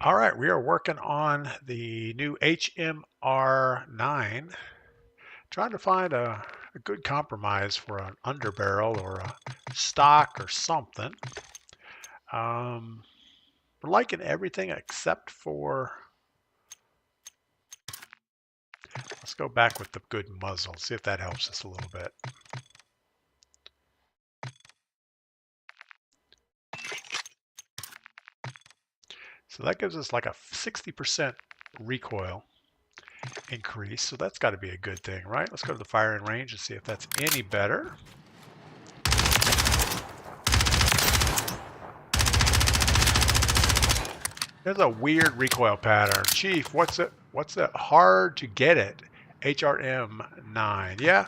All right, we are working on the new HMR9, trying to find a good compromise for an underbarrel or a stock or something. Um, we're liking everything except for, let's go back with the good muzzle, see if that helps us a little bit. So that gives us like a 60% recoil increase, so that's got to be a good thing, right? Let's go to the firing range and see if that's any better. There's a weird recoil pattern. Chief, what's it? What's it? Hard to get it. HRM9. Yeah,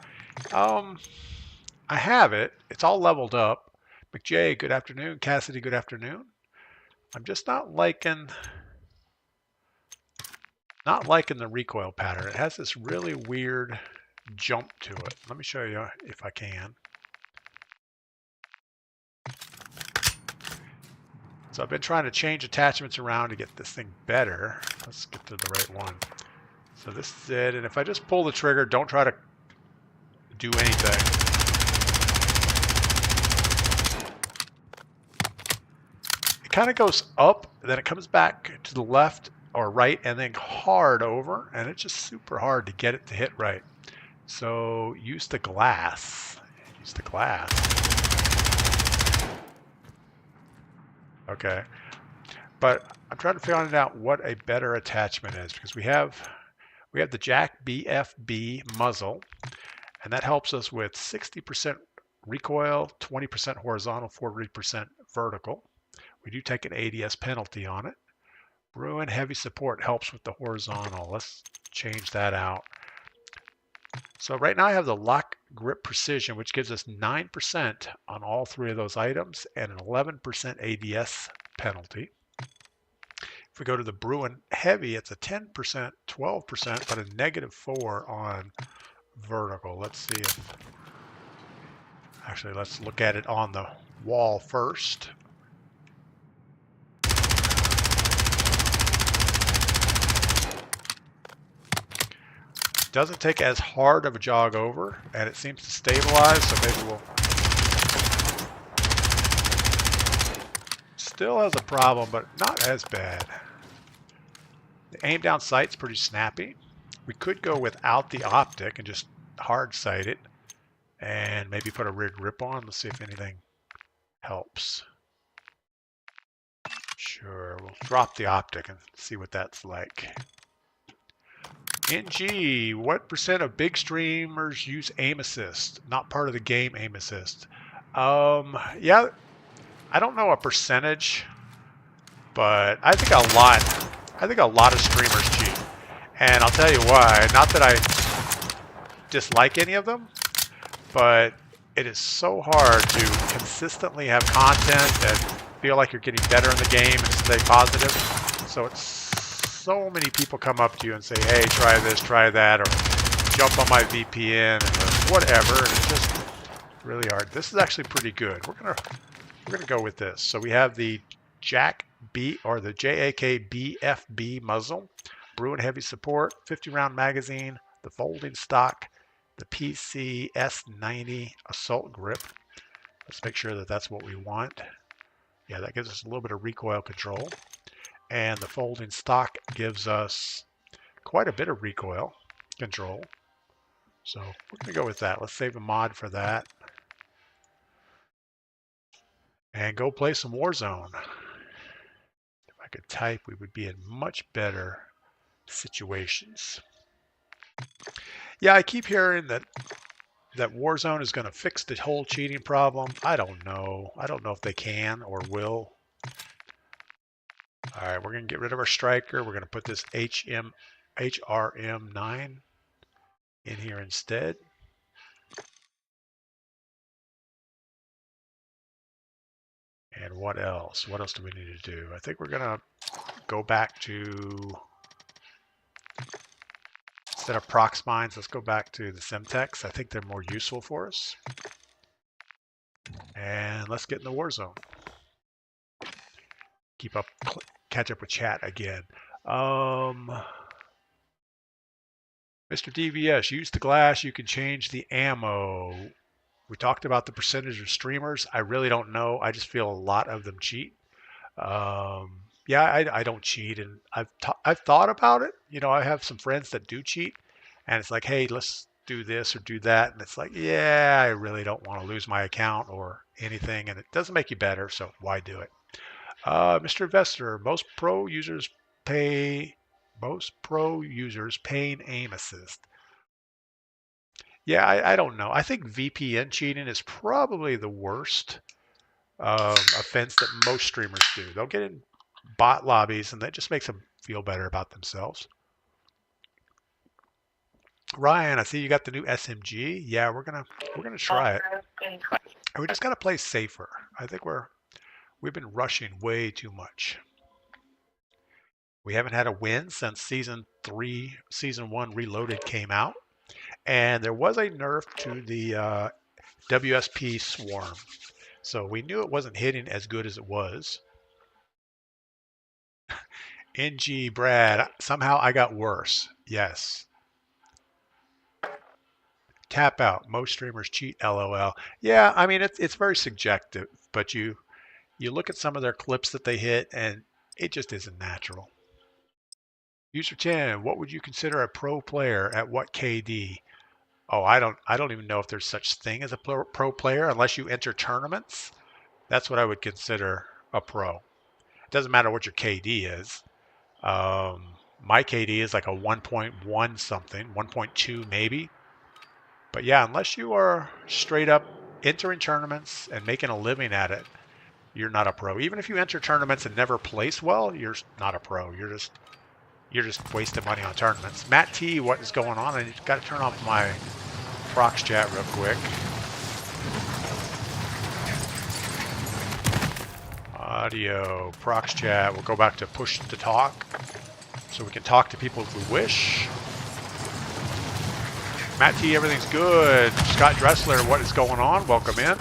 I have it. It's all leveled up. McJay, good afternoon. Cassidy, good afternoon. I'm just not liking the recoil pattern. It has this really weird jump to it. Let me show you if I can. So I've been trying to change attachments around to get this thing better. Let's get to the right one. So this is it, and if I just pull the trigger, don't try to do anything. It kind of goes up, then it comes back to the left or right, and then hard over, and it's just super hard to get it to hit right. So use the glass. Use the glass. Okay. But I'm trying to find out what a better attachment is, because we have the Jack BFB muzzle, and that helps us with 60% recoil, 20% horizontal, 40% vertical. We do take an ADS penalty on it. Bruin heavy support helps with the horizontal. Let's change that out. So right now I have the lock grip precision, which gives us 9% on all three of those items and an 11% ADS penalty. If we go to the Bruin heavy, it's a 10%, 12%, but a -4 on vertical. Let's see if, actually, let's look at it on the wall first. Doesn't take as hard of a jog over, and it seems to stabilize, so maybe we'll... Still has a problem, but not as bad. The aim down sight's pretty snappy. We could go without the optic and just hard sight it, and maybe put a rear grip on. Let's see if anything helps. Sure, we'll drop the optic and see what that's like. NG, what percent of big streamers use aim assist? Not part of the game aim assist. Yeah, I don't know a percentage, but I think a lot. I think a lot of streamers cheat, and I'll tell you why. Not that I dislike any of them, but it is so hard to consistently have content and feel like you're getting better in the game and stay positive. So it's so many people come up to you and say, hey, try this, try that, or jump on my VPN or whatever, and it's just really hard. This is actually pretty good. We're gonna go with this. So we have the Jack B or the JAK BFB muzzle, Bruin heavy support, 50-round magazine, the folding stock, the PC S90 assault grip. Let's make sure that that's what we want. Yeah, that gives us a little bit of recoil control. And the folding stock gives us quite a bit of recoil control. So we're going to go with that. Let's save a mod for that. And go play some Warzone. If I could type, we would be in much better situations. Yeah, I keep hearing that Warzone is going to fix the whole cheating problem. I don't know. I don't know if they can or will. All right, we're going to get rid of our striker. We're going to put this HRM9 in here instead. And what else? What else do we need to do? I think we're going to go back to, instead of prox mines, let's go back to the Semtex. I think they're more useful for us. And let's get in the Warzone. Keep up catch up with chat again. Mr. DVS, use the glass. You can change the ammo. We talked about the percentage of streamers. I really don't know. I just feel a lot of them cheat. Yeah, I don't cheat, and I've thought about it. You know, I have some friends that do cheat, and it's like, hey, let's do this or do that, and it's like, yeah, I really don't want to lose my account or anything, and it doesn't make you better, so why do it? Mr. Investor, most pro users paying aim assist. Yeah, I don't know. I think VPN cheating is probably the worst offense that most streamers do. They'll get in bot lobbies, and that just makes them feel better about themselves. Ryan, I see you got the new SMG. Yeah, we're gonna try it. We just gotta play safer. I think we've been rushing way too much. We haven't had a win since Season 1 Reloaded came out, and there was a nerf to the WSP Swarm, so we knew it wasn't hitting as good as it was. NG Brad, somehow I got worse. Yes. Tap out. Most streamers cheat. LOL. Yeah, I mean it's very subjective, but you look at some of their clips that they hit, and it just isn't natural. User 10, what would you consider a pro player at what KD? Oh, I don't even know if there's such thing as a pro player unless you enter tournaments. That's what I would consider a pro. It doesn't matter what your KD is. My KD is like a 1.1 something, 1.2 maybe. But yeah, unless you are straight up entering tournaments and making a living at it, you're not a pro. Even if you enter tournaments and never place well, you're not a pro. You're just wasting money on tournaments. Matt T, what is going on? I got to turn off my prox chat real quick. Audio, prox chat. We'll go back to push to talk, so we can talk to people if we wish. Matt T, everything's good. Scott Dressler, what is going on? Welcome in.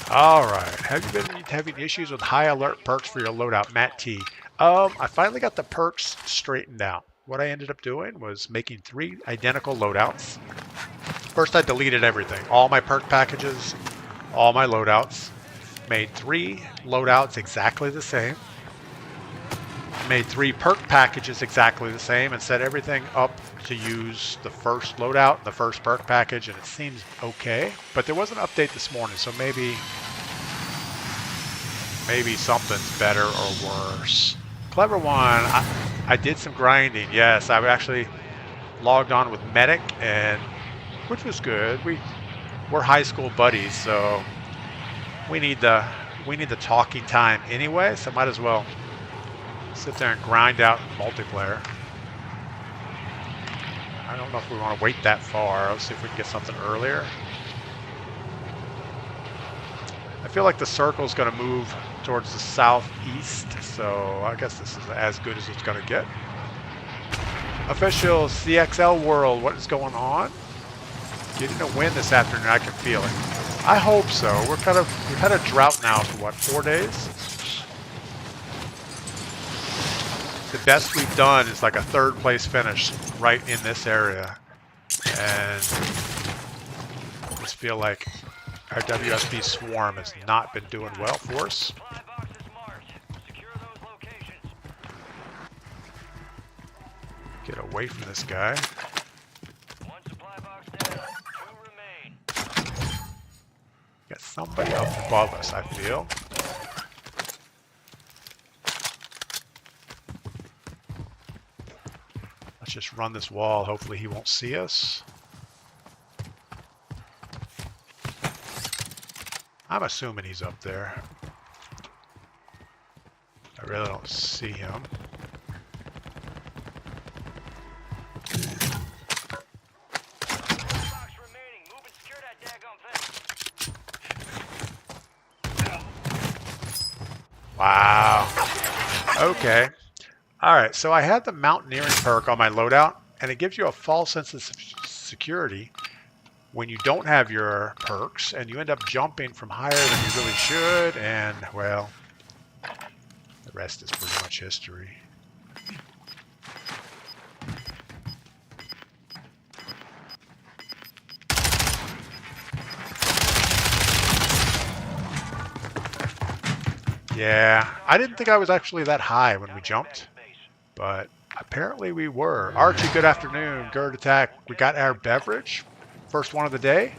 All right. Have you been having issues with high alert perks for your loadout, Matt T? I finally got the perks straightened out. What I ended up doing was making 3 identical loadouts. First, I deleted everything, all my perk packages, all my loadouts. Made 3 loadouts exactly the same. Made 3 perk packages exactly the same, and set everything up to use the first loadout, the first perk package, and it seems okay. But there was an update this morning, so maybe something's better or worse. Clever one, I did some grinding. Yes, I actually logged on with Medic, and which was good. We're high school buddies, so we need the talking time anyway. So might as well sit there and grind out multiplayer. I don't know if we want to wait that far. Let's see if we can get something earlier. I feel like the circle's going to move towards the southeast, so I guess this is as good as it's going to get. Official CXL World, what is going on? Getting a win this afternoon, I can feel it. I hope so. We've had a drought now for what, 4 days? The best we've done is like a 3rd place finish right in this area. And I just feel like our WSP Swarm has not been doing well for us. Get away from this guy. Got somebody up above us, I feel. Let's just run this wall. Hopefully he won't see us. I'm assuming he's up there. I really don't see him. Wow. Okay. Alright, so I had the mountaineering perk on my loadout, and it gives you a false sense of security when you don't have your perks, and you end up jumping from higher than you really should, and, well, the rest is pretty much history. Yeah, I didn't think I was actually that high when we jumped, but apparently we were. Archie, good afternoon. Gerd attack. We got our beverage. First one of the day.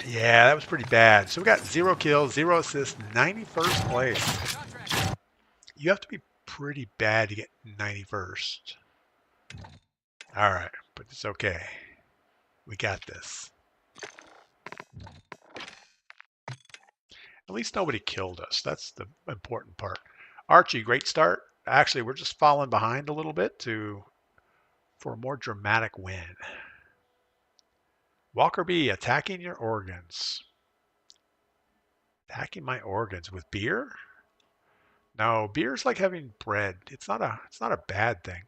Yeah, that was pretty bad. So we got 0 kills, 0 assists, 91st place. You have to be pretty bad to get 91st. All right, but it's okay. We got this. At least nobody killed us. That's the important part. Archie, great start. Actually, we're just falling behind a little bit for a more dramatic win. Walker B, attacking your organs. Attacking my organs with beer? No, beer's like having bread. It's not a bad thing.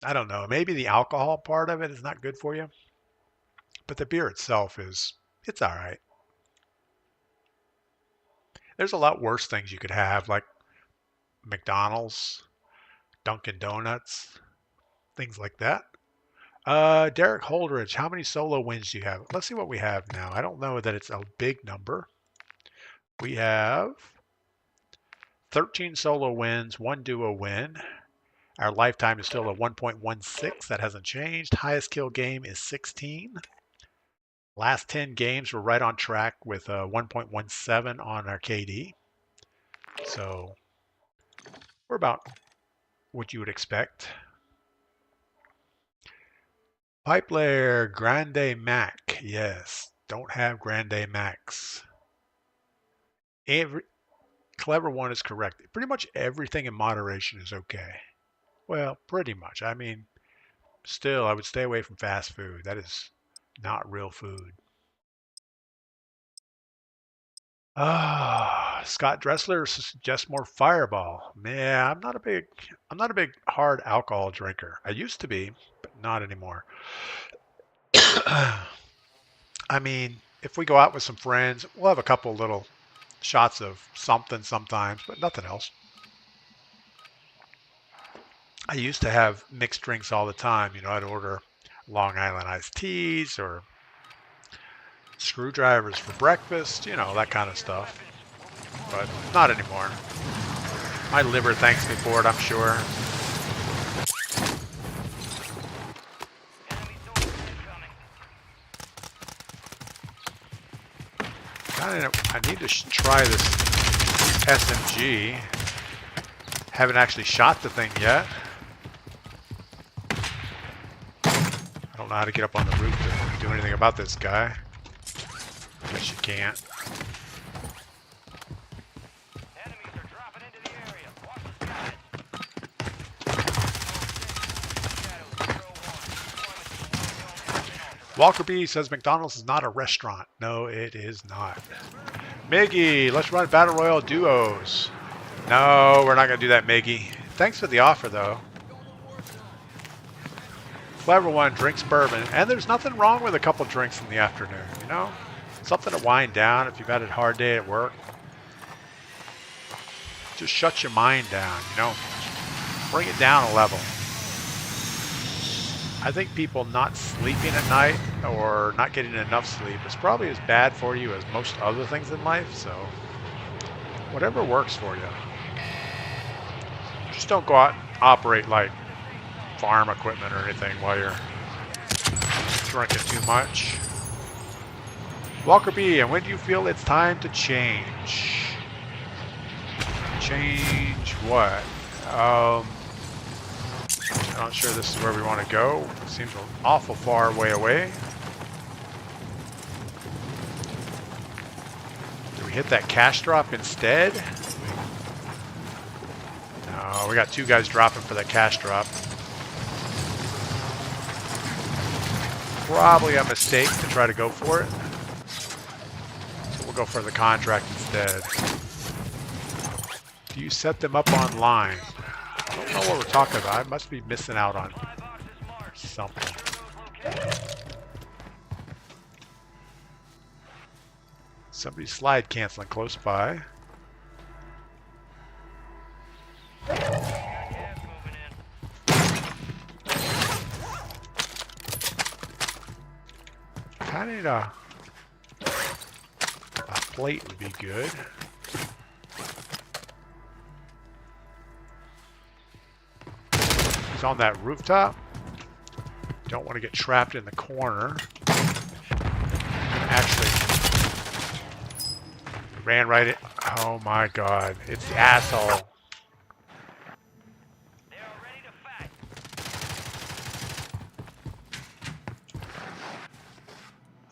I don't know. Maybe the alcohol part of it is not good for you. But the beer itself it's all right. There's a lot worse things you could have, like McDonald's, Dunkin' Donuts, things like that. Derek Holdridge, how many solo wins do you have? Let's see what we have now. I don't know that it's a big number. We have 13 solo wins, 1 duo win. Our lifetime is still a 1.16. That hasn't changed. Highest kill game is 16. Last 10 games, we're right on track with 1.17 on our KD. So we're about what you would expect. Pipe layer, Grande Mac. Yes, don't have Grande Max. Every clever one is correct. Pretty much everything in moderation is okay. Well, pretty much. I mean, still, I would stay away from fast food. That is not real food. Scott Dressler suggests more Fireball. Yeah, I'm not a big hard alcohol drinker. I used to be, but not anymore. I mean, if we go out with some friends, we'll have a couple little shots of something sometimes, but nothing else. I used to have mixed drinks all the time. You know, I'd order Long Island iced teas or screwdrivers for breakfast, you know, that kind of stuff. But not anymore. My liver thanks me for it, I'm sure. I need to try this SMG. Haven't actually shot the thing yet. I don't know how to get up on the roof to do anything about this guy. Guess you can't. Walker B says McDonald's is not a restaurant. No, it is not. Miggy, let's run Battle Royale duos. No, we're not going to do that, Miggy. Thanks for the offer, though. Clever one drinks bourbon, and there's nothing wrong with a couple drinks in the afternoon, you know? Something to wind down if you've had a hard day at work. Just shut your mind down, you know? Bring it down a level. I think people not sleeping at night or not getting enough sleep is probably as bad for you as most other things in life, so whatever works for you. Just don't go out and operate like farm equipment or anything while you're drinking too much. Walker B, and when do you feel it's time to change? Change what? I'm not sure this is where we want to go. It seems an awful far way away. Do we hit that cash drop instead? No, we got 2 guys dropping for that cash drop. Probably a mistake to try to go for it. So we'll go for the contract instead. Do you set them up online? I don't know what we're talking about. I must be missing out on something. Somebody's slide canceling close by. Kind of need a plate would be good. He's on that rooftop. Don't want to get trapped in the corner. Actually, ran right in. Oh my God, it's the asshole.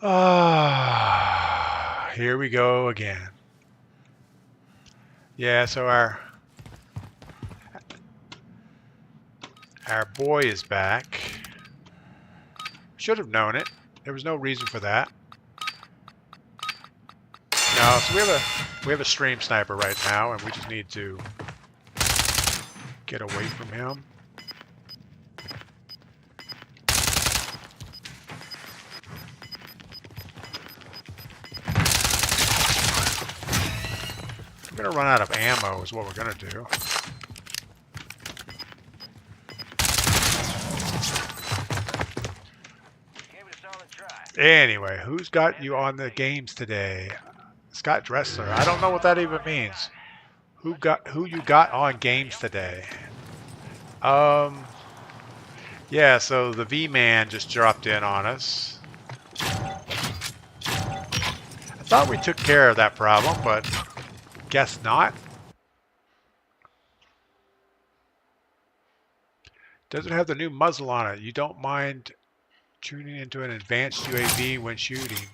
Ah, here we go again. Yeah, so our boy is back. Should have known it. There was no reason for that. No, so we have a stream sniper right now, and we just need to get away from him. We're gonna run out of ammo is what we're gonna do. Anyway, who's got you on the games today? Scott Dressler. I don't know what that even means. Who you got on games today? Yeah, so the V-Man just dropped in on us. I thought we took care of that problem, but guess not. Doesn't have the new muzzle on it. You don't mind tuning into an advanced UAV when shooting?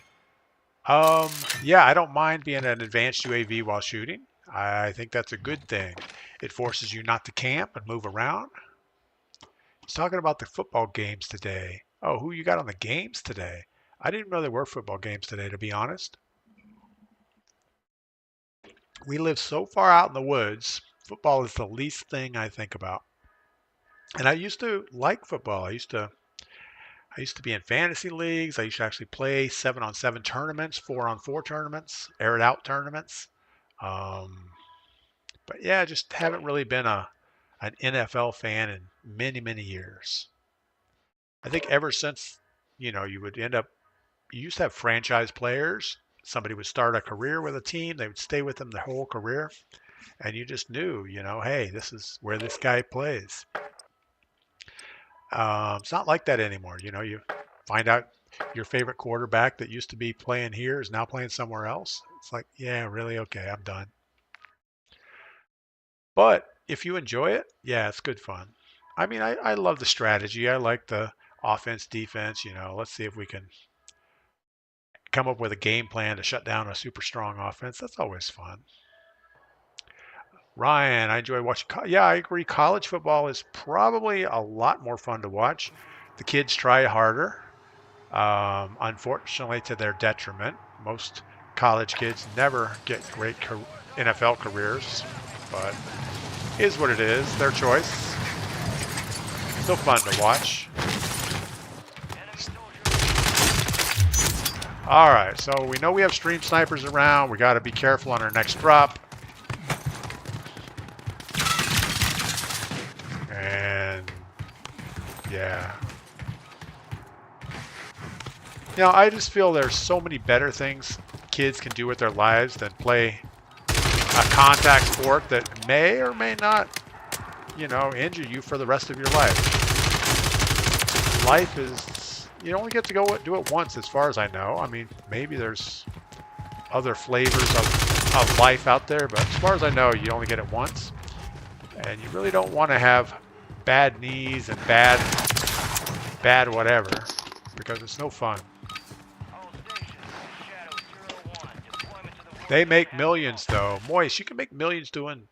Yeah, I don't mind being an advanced UAV while shooting. I think that's a good thing. It forces you not to camp and move around. He's talking about the football games today. Oh, who you got on the games today? I didn't know there were football games today, to be honest. We live so far out in the woods, football is the least thing I think about. And I used to like football. I used to be in fantasy leagues. I used to actually play 7-on-7 tournaments, 4-on-4 tournaments, air it out tournaments. But yeah, I just haven't really been an NFL fan in many, many years. I think ever since, you used to have franchise players. Somebody would start a career with a team. They would stay with them their whole career. And you just knew, hey, this is where this guy plays. It's not like that anymore. You find out your favorite quarterback that used to be playing here is now playing somewhere else. It's like, yeah, really? Okay, I'm done. But if you enjoy it, yeah, it's good fun. I mean, I love the strategy. I like the offense, defense. Let's see if we can come up with a game plan to shut down a super strong offense. That's always fun. Ryan, I enjoy watching. Yeah, I agree. College football is probably a lot more fun to watch. The kids try harder, unfortunately to their detriment. Most college kids never get great NFL careers, but it is what it is. Their choice. Still fun to watch. All right, so we know we have stream snipers around. We got to be careful on our next drop. And yeah. I just feel there's so many better things kids can do with their lives than play a contact sport that may or may not, injure you for the rest of your life. Life is, you only get to do it once as far as I know. I mean, maybe there's other flavors of life out there, but as far as I know, you only get it once. And you really don't want to have bad knees and bad whatever, because it's no fun. They make millions though. Moist, you can make millions doing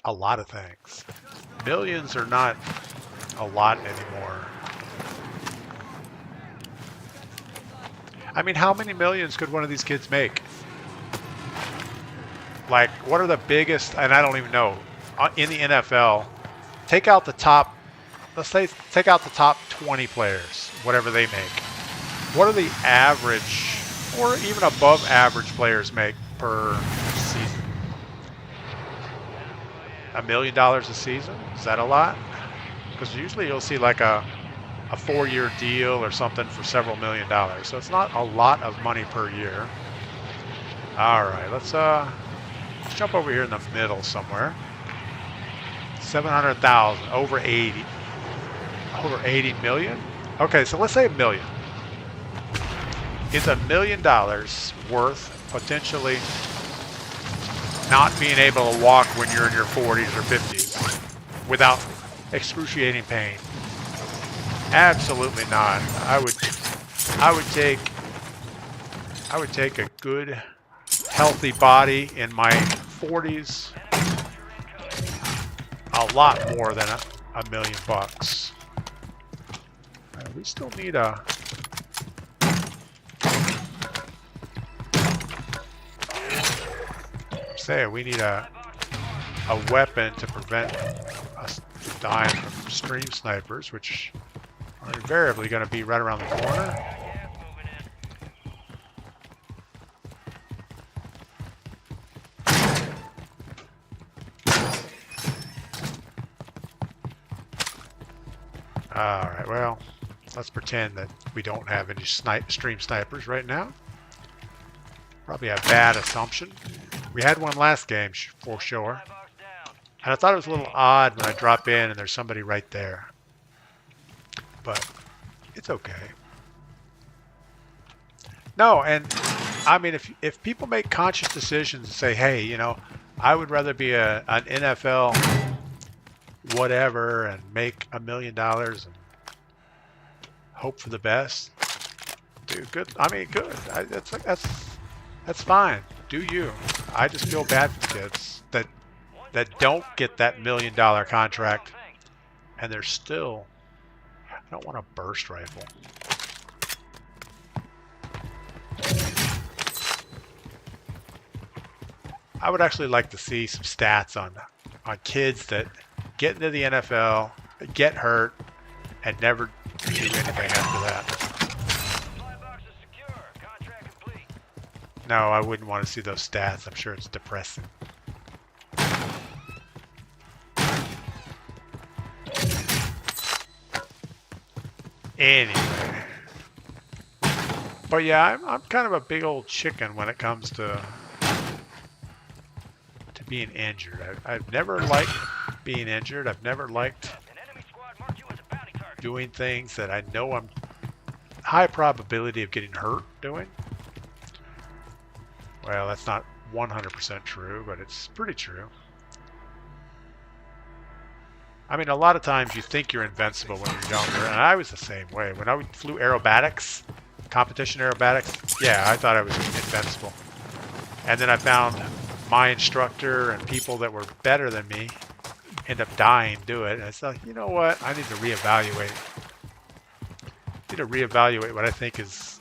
a lot of things. Millions are not a lot anymore. I mean, how many millions could one of these kids make? Like, what are the biggest, and I don't even know, in the NFL, take out the top, let's say, take out the top 20 players, whatever they make. What are the average, or even above average players make per season? $1 million a season? Is that a lot? Because usually you'll see like a 4-year deal or something for several $1 million. So it's not a lot of money per year. All right, let's jump over here in the middle somewhere. 700,000, over 80 million. Okay, so let's say $1 million. Is $1 million worth potentially not being able to walk when you're in your 40s or 50s without excruciating pain? Absolutely not. I would take a good, healthy body in my 40s a lot more than $1 million bucks. We still need a. We need a weapon to prevent us dying from stream snipers, which are invariably going to be right around the corner. All right, well, let's pretend that we don't have any stream snipers right now. Probably a bad assumption. We had one last game, for sure. And I thought it was a little odd when I drop in and there's somebody right there. But it's okay. No, and I mean, if people make conscious decisions and say, hey, you know, I would rather be an NFL whatever and make $1 million and hope for the best, dude, good. I mean, good. That's fine. Do you? I just feel bad for the kids that don't get that $1 million contract, and they're still. I don't want a burst rifle. I would actually like to see some stats on kids that get into the NFL, get hurt, and never do anything after that. No, I wouldn't want to see those stats. I'm sure it's depressing. Anyway. But yeah, I'm kind of a big old chicken when it comes to being injured. I've never liked being injured. I've never liked doing things that I know I'm high probability of getting hurt doing. Well, that's not 100% true, but it's pretty true. I mean, a lot of times you think you're invincible when you're younger, and I was the same way. When I flew aerobatics, competition aerobatics, yeah, I thought I was invincible. And then I found my instructor and people that were better than me end up dying do it. And it's like, you know what? I need to reevaluate. What I think is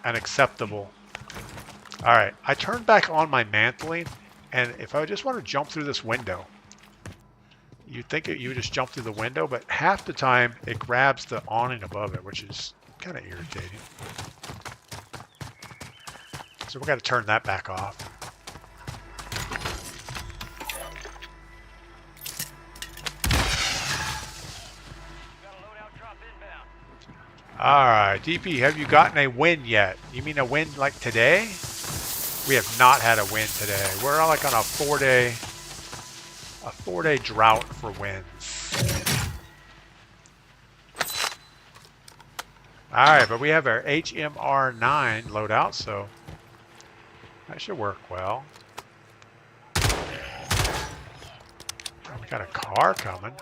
unacceptable. All right, I turned back on my mantling, and if I just want to jump through this window, you'd think you would just jump through the window, but half the time it grabs the awning above it, which is kind of irritating. So we've got to turn that back off. All right, DP, have you gotten a win yet? You mean a win like today? We have not had a win today. We're like on a four-day drought for wins. All right, but we have our HMR9 loadout, so that should work well. We got a car coming.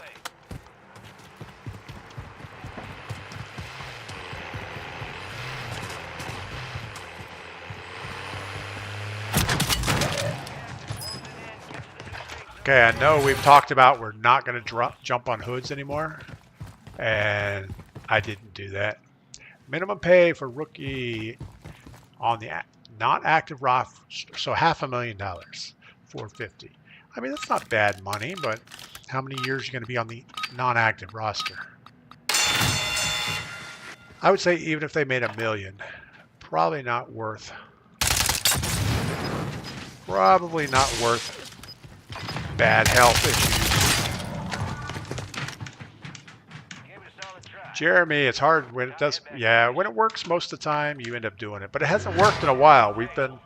Okay, I know we've talked about we're not going to jump on hoods anymore, and I didn't do that. Minimum pay for rookie on the not active roster, so $500,000. 450. I mean, that's not bad money, but how many years are you going to be on the non-active roster? I would say even if they made $1 million, probably not worth bad health issues. Jeremy, it's hard when it does. Yeah, when it works most of the time, you end up doing it. But it hasn't worked in a while. We've been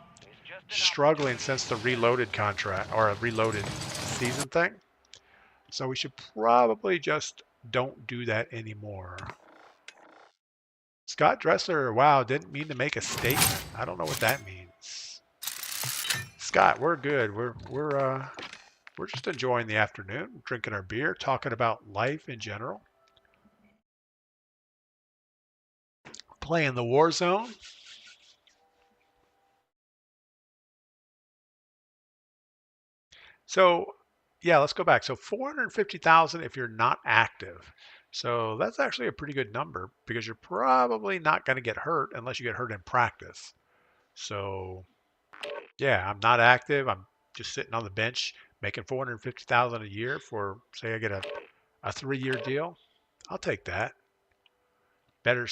struggling since the reloaded contract or a reloaded season thing. So we should probably just don't do that anymore. Scott Dressler, wow, didn't mean to make a statement. I don't know what that means. Scott, we're good. We're just enjoying the afternoon, drinking our beer, talking about life in general. Playing the Warzone. So, yeah, let's go back. So 450,000 if you're not active. So that's actually a pretty good number because you're probably not going to get hurt unless you get hurt in practice. So, yeah, I'm not active. I'm just sitting on the bench making 450,000 a year for, say, I get a 3-year deal. I'll take that. Better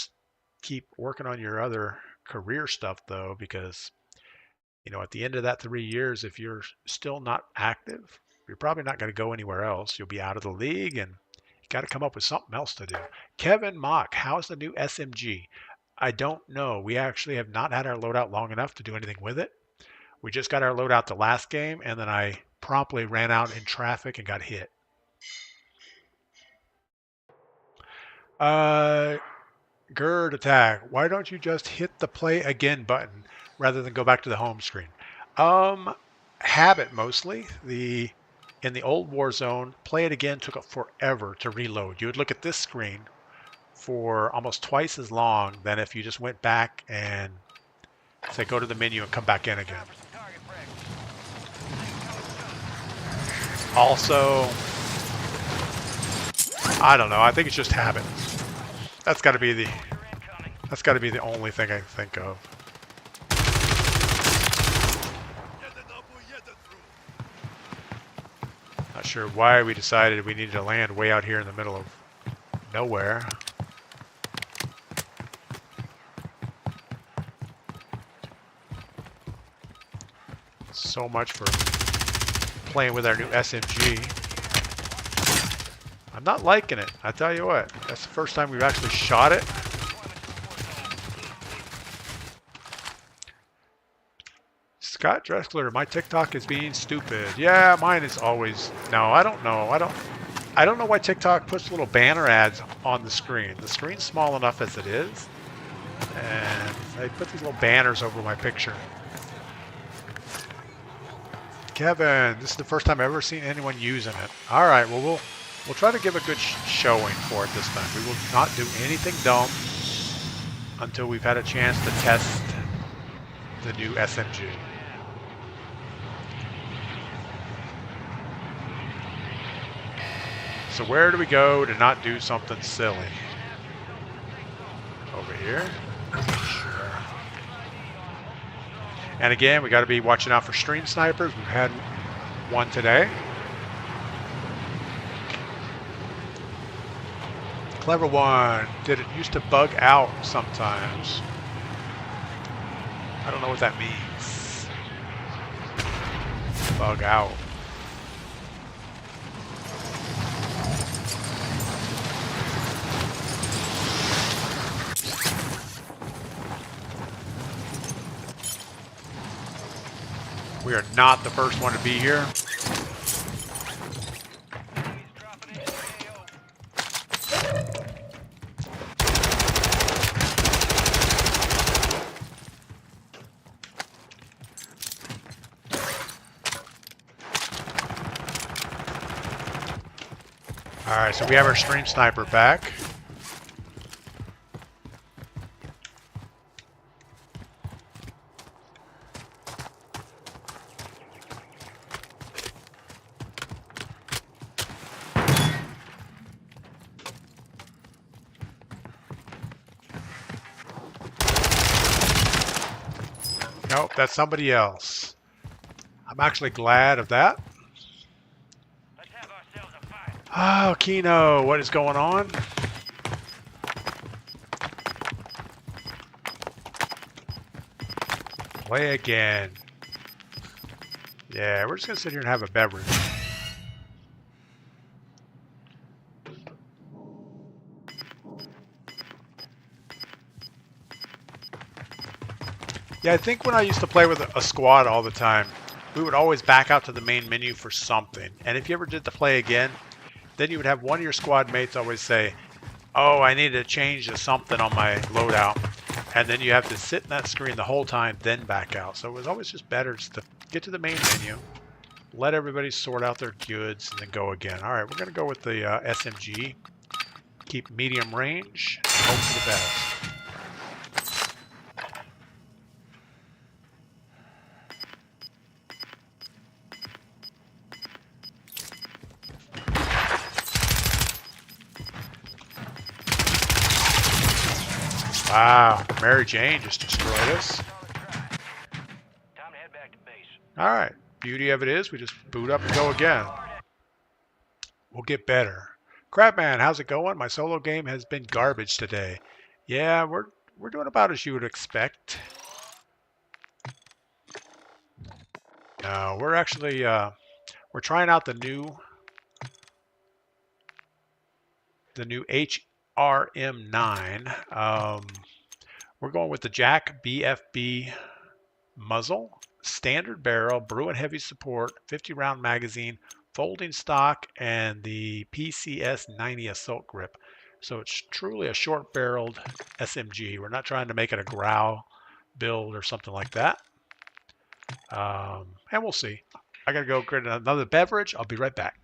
keep working on your other career stuff though, because at the end of that 3 years, if you're still not active, you're probably not going to go anywhere else. You'll be out of the league and you got to come up with something else to do. Kevin Mock, how's the new SMG? I don't know. We actually have not had our loadout long enough to do anything with it. We just got our loadout the last game, and then I promptly ran out in traffic and got hit. Gerd attack. Why don't you just hit the play again button rather than go back to the home screen? Habit mostly. In the old Warzone, play it again took forever to reload. You would look at this screen for almost twice as long than if you just went back and say go to the menu and come back in again. Also, I don't know. I think it's just habit. That's got to be the only thing I can think of. Not sure why we decided we needed to land way out here in the middle of nowhere. So much for playing with our new SMG. I'm not liking it. I tell you what, that's the first time we've actually shot it. Scott Dressler, my TikTok is being stupid. Yeah, mine is always. No, I don't know. I don't know why TikTok puts little banner ads on the screen. The screen's small enough as it is, and they put these little banners over my picture. Kevin, this is the first time I've ever seen anyone using it. All right, well, we'll try to give a good showing for it this time. We will not do anything dumb until we've had a chance to test the new SMG. So where do we go to not do something silly? Over here? Sure. And again, we got to be watching out for stream snipers. We've had one today. Clever one. Did it used to bug out sometimes? I don't know what that means. Bug out. We are not the first one to be here. All right, so we have our stream sniper back. Nope, that's somebody else. I'm I'm actually glad of that. Oh, Kino, what is going on? Play again. Yeah, we're just going to sit here and have a beverage. Yeah, I think when I used to play with a squad all the time, we would always back out to the main menu for something. And if you ever did the play again, then you would have one of your squad mates always say, oh, I need to change to something on my loadout. And then you have to sit in that screen the whole time, then back out. So it was always just better just to get to the main menu, let everybody sort out their goods, and then go again. All right, we're going to go with the SMG. Keep medium range, hope for the best. Wow, Mary Jane just destroyed us. Time to head back to base. All right, beauty of it is we just boot up and go again. We'll get better. Crabman, how's it going? My solo game has been garbage today. Yeah, we're doing about as you would expect. No, we're actually we're trying out the new HRM9. We're going with the Jack BFB muzzle, standard barrel, Bruin heavy support, 50 round magazine, folding stock, and the PCS 90 assault grip. So it's truly a short barreled SMG. We're not trying to make it a growl build or something like that. And we'll see. I gotta go get another beverage. I'll be right back.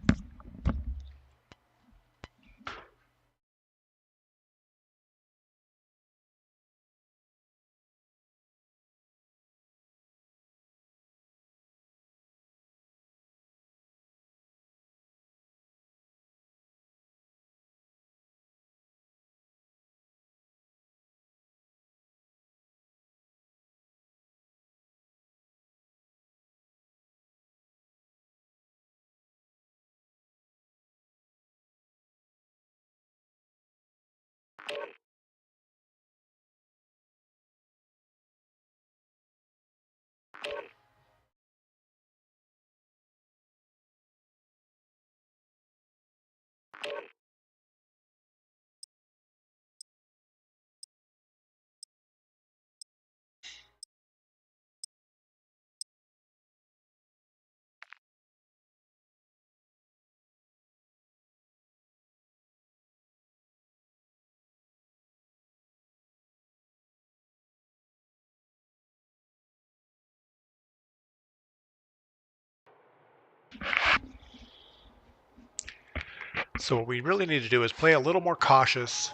So what we really need to do is play a little more cautious.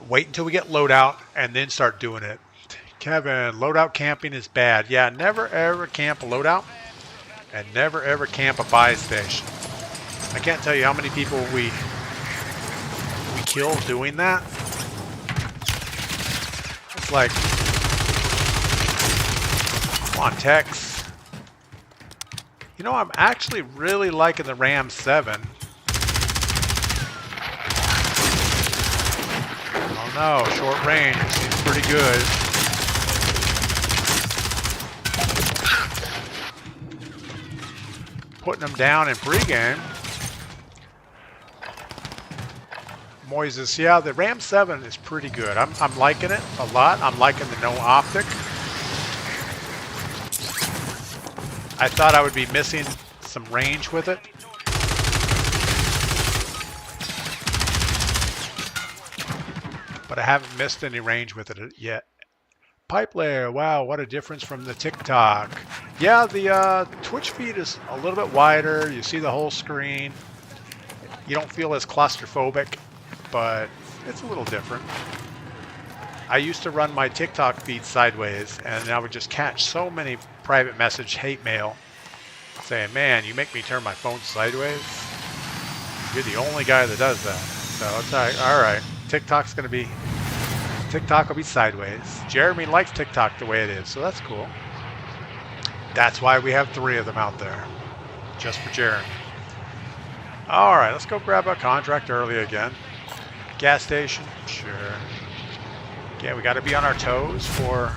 Wait until we get loadout and then start doing it. Kevin, loadout camping is bad. Yeah, never ever camp a loadout and never ever camp a buy station. I can't tell you how many people we kill doing that. It's like, come on, Tex. You know, I'm actually really liking the Ram 7. Oh no, short range seems pretty good. Putting them down in pregame. Moises, yeah, the Ram 7 is pretty good. I'm liking it a lot. I'm liking the no optic. I thought I would be missing some range with it. But I haven't missed any range with it yet. Pipe layer, wow, what a difference from the TikTok. Yeah, the Twitch feed is a little bit wider. You see the whole screen. You don't feel as claustrophobic, but it's a little different. I used to run my TikTok feed sideways, and I would just catch so many private message hate mail saying, man, you make me turn my phone sideways. You're the only guy that does that. So it's all right. TikTok will be sideways. Jeremy likes TikTok the way it is, so that's cool. That's why we have 3 of them out there. Just for Jeremy. Alright, let's go grab a contract early again. Gas station? Sure. Yeah, we got to be on our toes for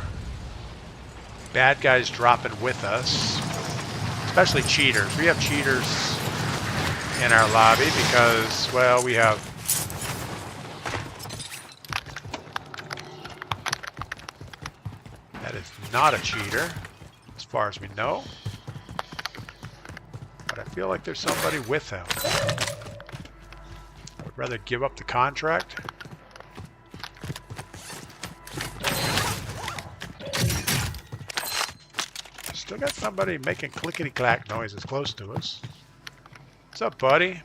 bad guys dropping with us. Especially cheaters. We have cheaters in our lobby because, well, we have... That is not a cheater, as far as we know. But I feel like there's somebody with him. I would rather give up the contract. Still got somebody making clickety-clack noises close to us. What's up, buddy?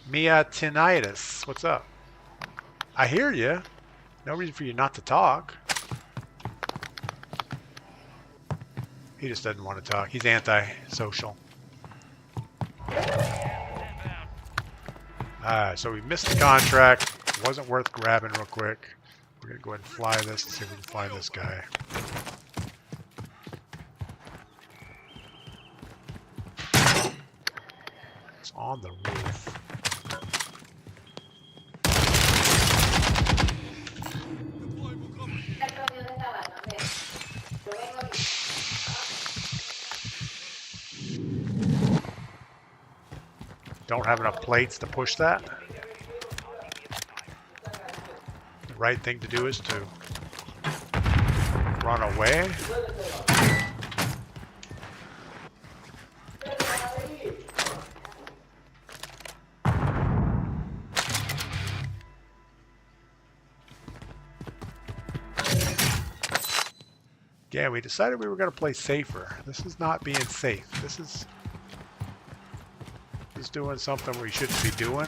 Mia tinnitus. What's up? I hear you. No reason for you not to talk. He just doesn't want to talk. He's anti-social. So we missed the contract. Wasn't worth grabbing real quick. We're going to go ahead and fly this and see if we can fly this guy. It's on the roof. Don't have enough plates to push that. The right thing to do is to run away. Yeah, we decided we were going to play safer. This is not being safe. This is doing something we shouldn't be doing.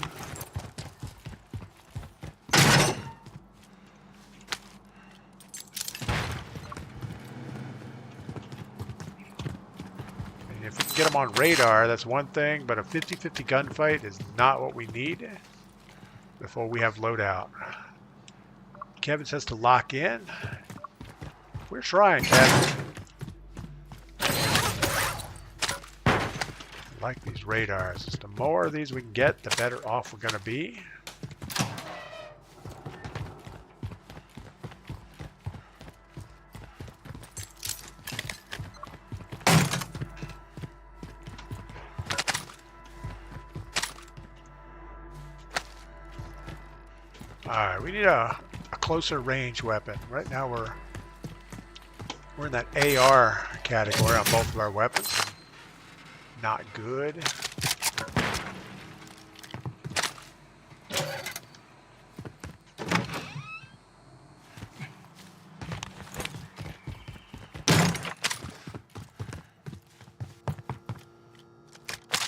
And if we can get them on radar, that's one thing, but a 50-50 gunfight is not what we need before we have loadout. Kevin says to lock in. We're trying, Kevin. I like these radars. The more of these we can get, the better off we're going to be. Alright, we need a closer range weapon. Right now we're in that AR category on both of our weapons. Not good.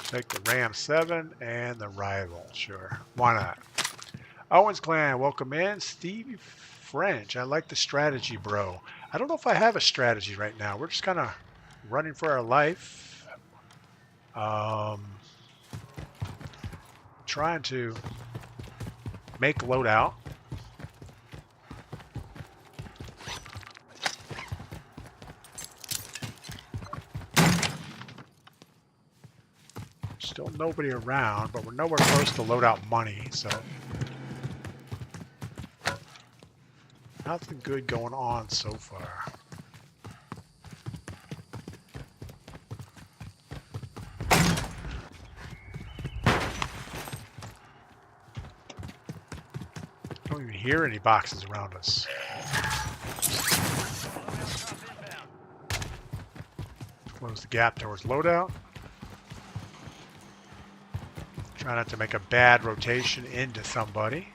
Take the Ram 7 and the Rival. Sure. Why not? Owens Clan, welcome in. Stevie French. I like the strategy, bro. I don't know if I have a strategy right now. We're just kind of running for our life. Trying to make loadout. Still nobody around, but we're nowhere close to loadout money, so nothing good going on so far. Don't even hear any boxes around us. Close the gap towards loadout. Try not to make a bad rotation into somebody.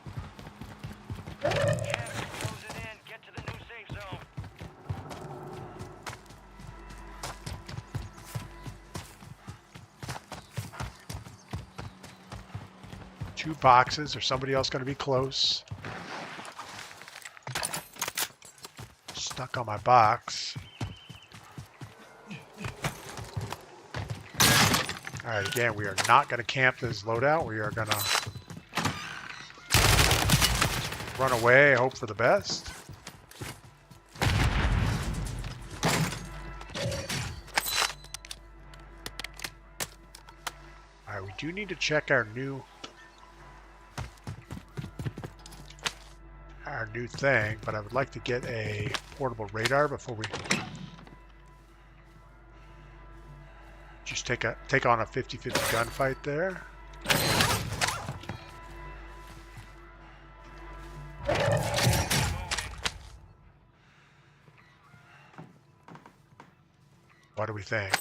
Two boxes. Or somebody else going to be close? Stuck on my box. Alright, again, we are not going to camp this loadout. We are going to run away, hope for the best. we do need to check our new thing, but I would like to get a portable radar before we just take on a 50-50 gunfight there. What do we think?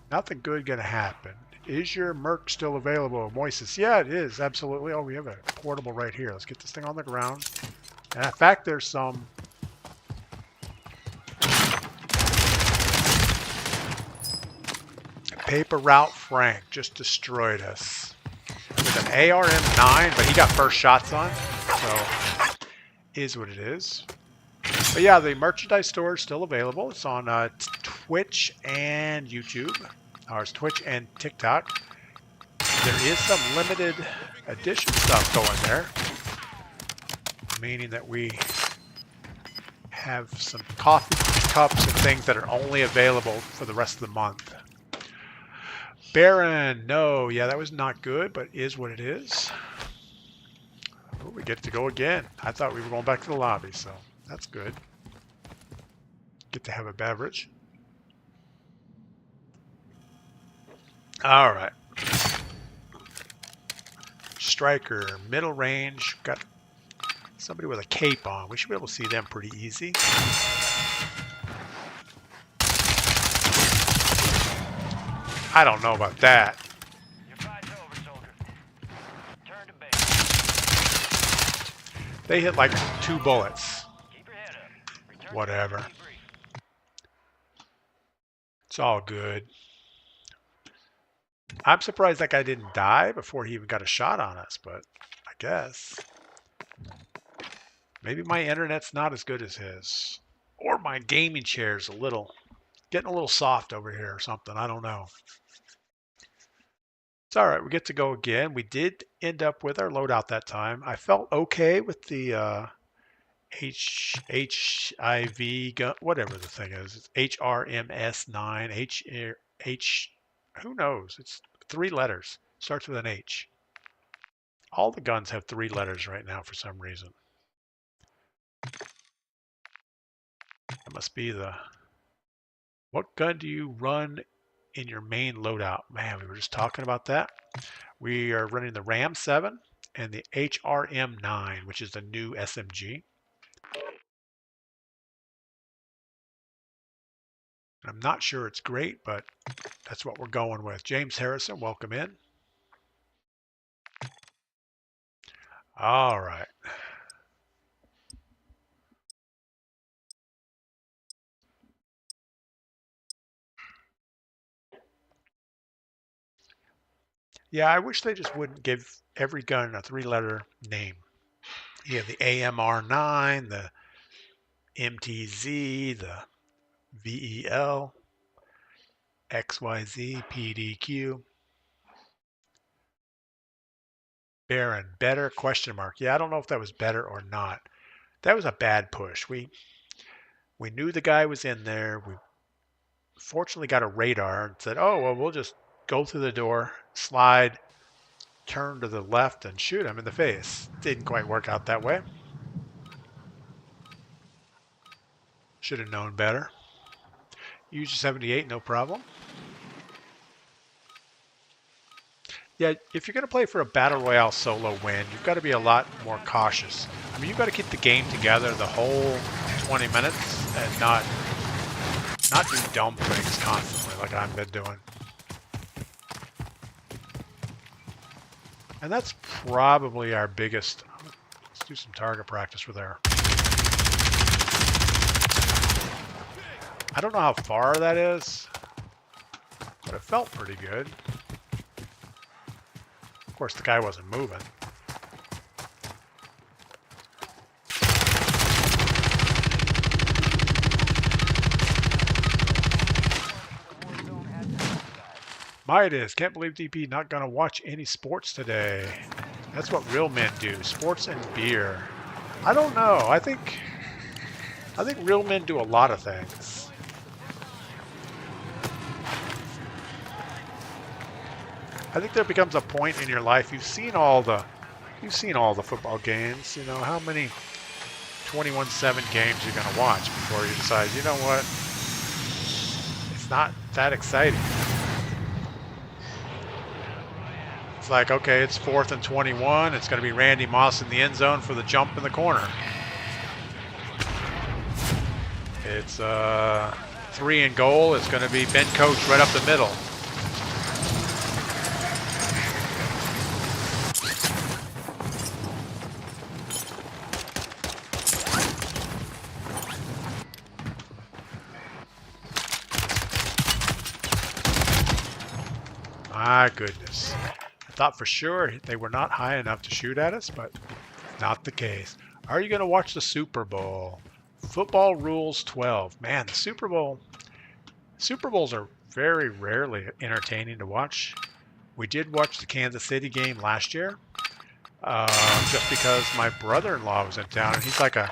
Nothing good gonna happen. Is your Merc still available, Moises? Yeah, it is, absolutely. Oh, we have a portable right here. Let's get this thing on the ground. And in fact, there's some Paper Route Frank just destroyed us with an ARM-9, but he got first shots on, so is what it is. But yeah, the merchandise store is still available. It's on Twitch and YouTube. Or it's Twitch and TikTok. There is some limited edition stuff going there, meaning that we have some coffee cups and things that are only available for the rest of the month. Baron, no, yeah, that was not good, but is what it is. Oh, we get to go again. I thought we were going back to the lobby, so that's good. Get to have a beverage. All right. Striker, middle range. Got somebody with a cape on. We should be able to see them pretty easy. I don't know about that. Your fight's over, soldier. Turn to base. They hit like 2 bullets. Keep your head up. Return Whatever. to debrief. It's all good. I'm surprised that guy didn't die before he even got a shot on us, but I guess. Maybe my internet's not as good as his. Or my gaming chair's getting a little soft over here or something. I don't know. It's all right. We get to go again. We did end up with our loadout that time. I felt okay with the HIV gun, whatever the thing is. It's HRMS9, who knows? It's 3 letters. Starts with an H. All the guns have 3 letters right now for some reason. That must be the... What gun do you run in your main loadout? Man, we were just talking about that. We are running the Ram 7 and the HRM9, which is the new SMG. I'm not sure it's great, but that's what we're going with. James Harrison, welcome in. All right. Yeah, I wish they just wouldn't give every gun a 3-letter name. You have the AMR9, the MTZ, the VEL, XYZ, PDQ. Baron, better, question mark. Yeah, I don't know if that was better or not. That was a bad push. We knew the guy was in there. We fortunately got a radar and said, oh, well, we'll just go through the door, slide, turn to the left, and shoot him in the face. Didn't quite work out that way. Should have known better. Use 78, no problem. Yeah, if you're going to play for a Battle Royale solo win, you've got to be a lot more cautious. I mean, you've got to keep the game together the whole 20 minutes and not do dumb things constantly like I've been doing. And that's probably our biggest... Let's do some target practice with our... I don't know how far that is, but it felt pretty good. Of course, the guy wasn't moving. Midas, can't believe DP not gonna watch any sports today. That's what real men do, sports and beer. I don't know. I think real men do a lot of things. I think there becomes a point in your life. You've seen all the football games. You know how many 21-7 games you're going to watch before you decide, you know what, it's not that exciting. It's like, okay, it's 4th and 21. It's going to be Randy Moss in the end zone for the jump in the corner. It's 3 and goal. It's going to be Ben Coach right up the middle. My goodness. I thought for sure they were not high enough to shoot at us, but not the case. Are you going to watch the Super Bowl? Football Rules 12. Man, the Super Bowls are very rarely entertaining to watch. We did watch the Kansas City game last year, just because my brother-in-law was in town, and he's like a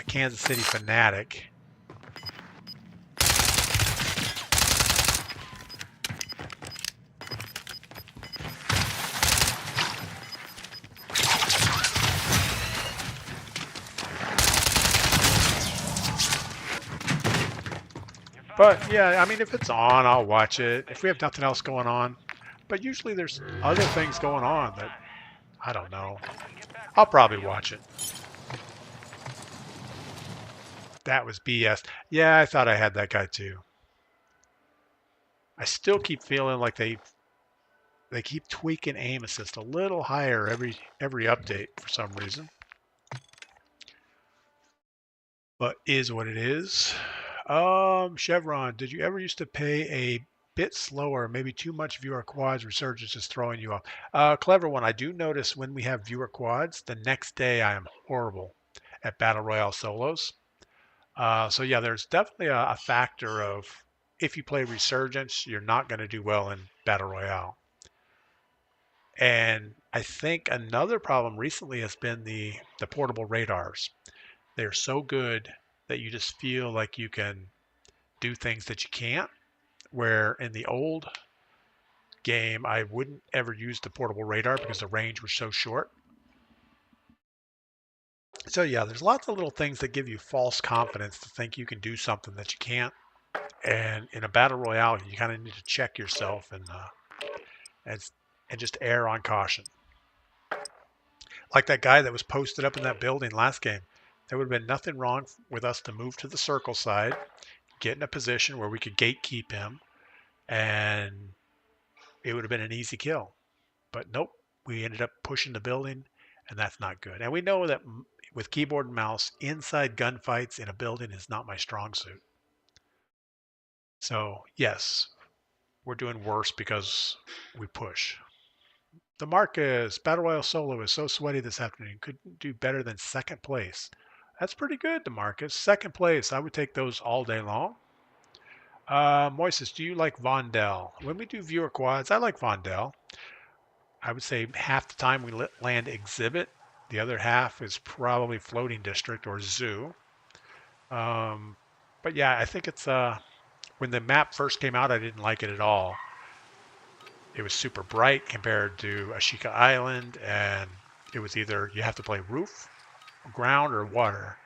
Kansas City fanatic. But yeah, I mean, if it's on, I'll watch it. If we have nothing else going on. But usually there's other things going on that, I don't know. I'll probably watch it. That was BS. Yeah, I thought I had that guy too. I still keep feeling like they keep tweaking aim assist a little higher every update for some reason. But is what it is. Chevron, did you ever used to pay a bit slower, maybe too much viewer quads? Resurgence is throwing you off. Clever one. I do notice when we have viewer quads, the next day I am horrible at Battle Royale solos. So yeah, there's definitely a factor of if you play Resurgence, you're not going to do well in Battle Royale. And I think another problem recently has been the portable radars. They're so good that you just feel like you can do things that you can't. Where in the old game, I wouldn't ever use the portable radar because the range was so short. So yeah, there's lots of little things that give you false confidence to think you can do something that you can't. And in a battle royale, you kind of need to check yourself and just err on caution. Like that guy that was posted up in that building last game. There would have been nothing wrong with us to move to the circle side, get in a position where we could gatekeep him, and it would have been an easy kill. But nope, we ended up pushing the building, and that's not good. And we know that with keyboard and mouse, inside gunfights in a building is not my strong suit. So yes, we're doing worse because we push. The Marcus Battle Royale Solo is so sweaty this afternoon. Couldn't do better than second place. That's pretty good, DeMarcus. Second place, I would take those all day long. Moises, do you like Vondel? When we do viewer quads, I like Vondel. I would say half the time we land exhibit. The other half is probably floating district or zoo. But yeah, I think it's when the map first came out, I didn't like it at all. It was super bright compared to Ashika Island, and it was either you have to play roof, ground, or water,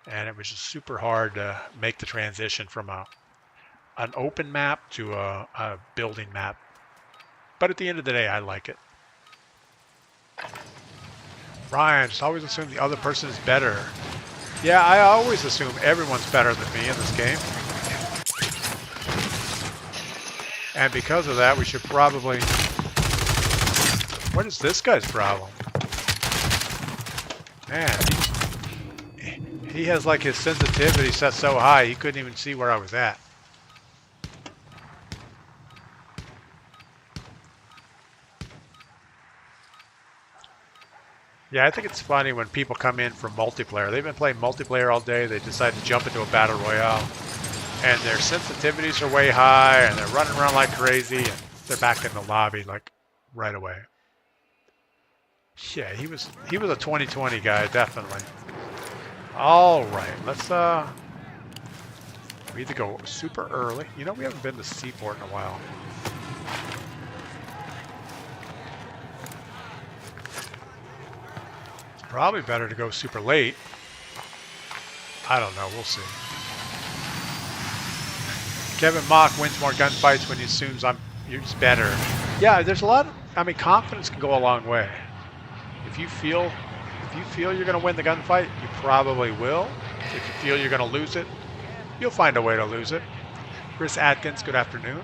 and it was just super hard to make the transition from an open map to a building map. But at the end of the day, I like it. Ryan, just always assume the other person is better. Yeah, I always assume everyone's better than me in this game. And because of that, we should probably... What is this guy's problem? Man, he has like his sensitivity set so high, he couldn't even see where I was at. Yeah, I think it's funny when people come in from multiplayer. They've been playing multiplayer all day. They decide to jump into a battle royale. And their sensitivities are way high, and they're running around like crazy, and they're back in the lobby like right away. Yeah, he was a 2020 guy, definitely. All right, let's we either go super early. You know, we haven't been to Seaport in a while. Probably better to go super late. I don't know. We'll see. Kevin Mock wins more gunfights when he assumes he's better. Yeah, there's a lot of, I mean, confidence can go a long way. If you feel you're going to win the gunfight, you probably will. If you feel you're going to lose it, you'll find a way to lose it. Chris Atkins, good afternoon.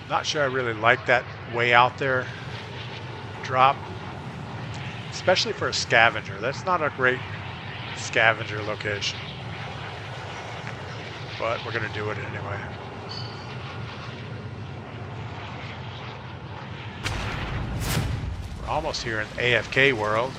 Not sure I really like that way out there drop, especially for a scavenger. That's not a great scavenger location, but we're going to do it anyway. We're almost here in AFK world.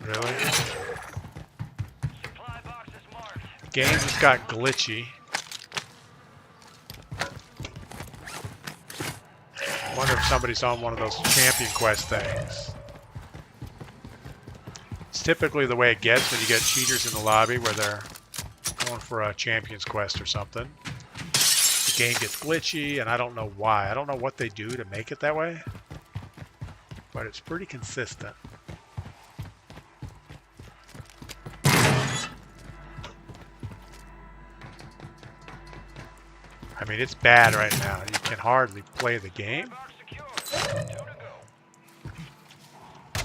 Really? Supply box is marked. Game just got glitchy. Wonder if somebody's on one of those champion quest things. It's typically the way it gets when you get cheaters in the lobby where they're going for a champion's quest or something. The game gets glitchy and I don't know why. I don't know what they do to make it that way, but it's pretty consistent. I mean, it's bad right now. You can hardly play the game. Box secure. 2 to go.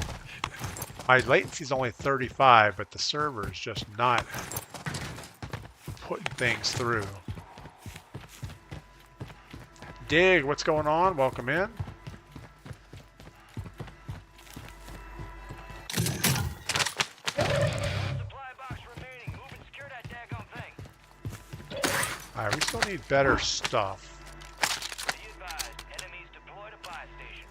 My latency is only 35, but the server is just not putting things through. Dig, what's going on? Welcome in. Supply box remaining. Move and secure that daggone thing. All right, we still need better stuff. Be advised, enemies deployed a buy station.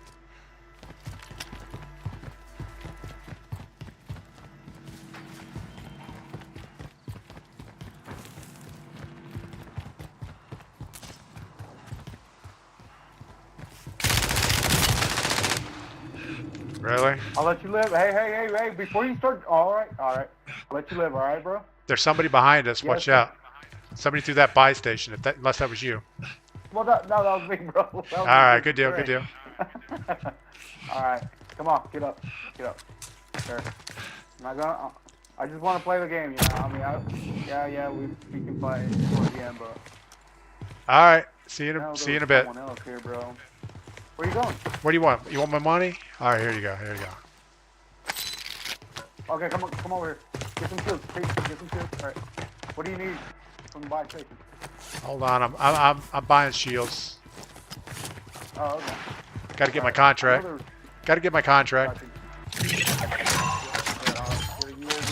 Really? I'll let you live. Hey, before you start, all right. I'll let you live, all right, bro? There's somebody behind us. Yes, Watch sir. out. Somebody through that buy station, unless that was you. Well, that was me, bro. That was All me. right, good deal, good Great. deal. All right, come on, get up. Sure. I'm not gonna, I just want to play the game, you know. I mean, yeah, we can play towards the end, but All right, see you now see you in a there's bit. someone else here, bro. Where you going? What do you want? You want my money? All right, here you go. Here you go. Okay, come over here. Get some kills. Get some kills. All right. What do you need from the buy station? Hold on, I'm buying shields. Oh, okay. Got to get my contract. Got to get my contract.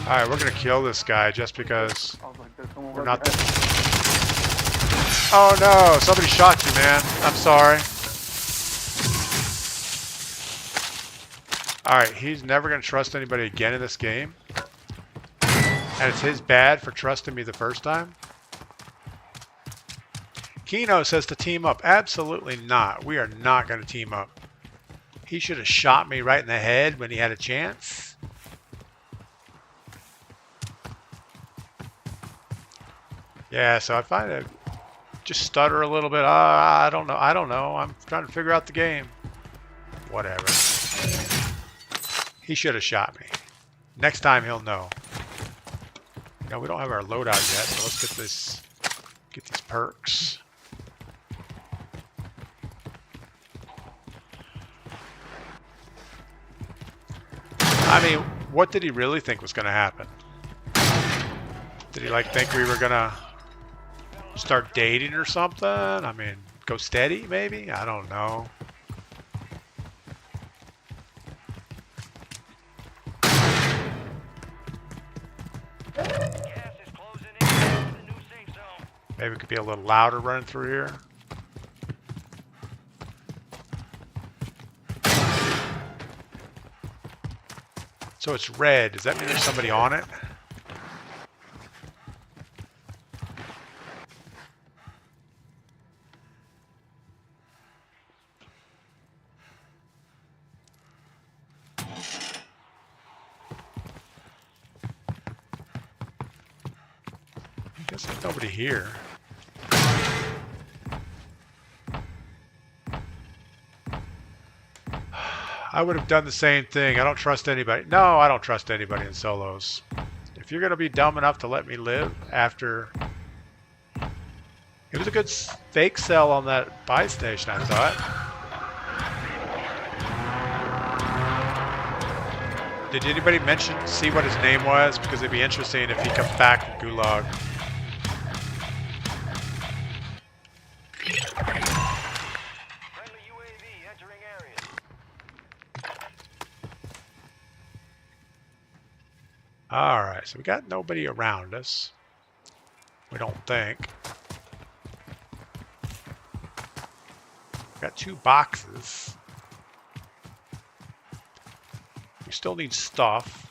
All right, we're gonna kill this guy just because we're not. Oh no! Somebody shot you, man. I'm sorry. All right, he's never gonna trust anybody again in this game, and it's his bad for trusting me the first time. Kino says to team up. Absolutely not. We are not going to team up. He should have shot me right in the head when he had a chance. Yeah, so I find it just stutter a little bit. I don't know. I'm trying to figure out the game. Whatever. He should have shot me. Next time he'll know. You know, we don't have our loadout yet, so let's get these perks. I mean, what did he really think was going to happen? Did he think we were going to start dating or something? I mean, go steady maybe? I don't know. Gas is closing in to the new safe zone. Maybe it could be a little louder running through here. So it's red. Does that mean there's somebody on it? There's nobody here. I would have done the same thing. I don't trust anybody. No, I don't trust anybody in solos. If you're going to be dumb enough to let me live after... It was a good fake sell on that buy station, I thought. Did anybody see what his name was? Because it'd be interesting if he comes back from Gulag. Friendly UAV entering area. Alright, so we got nobody around us. We don't think. Got 2 boxes. We still need stuff.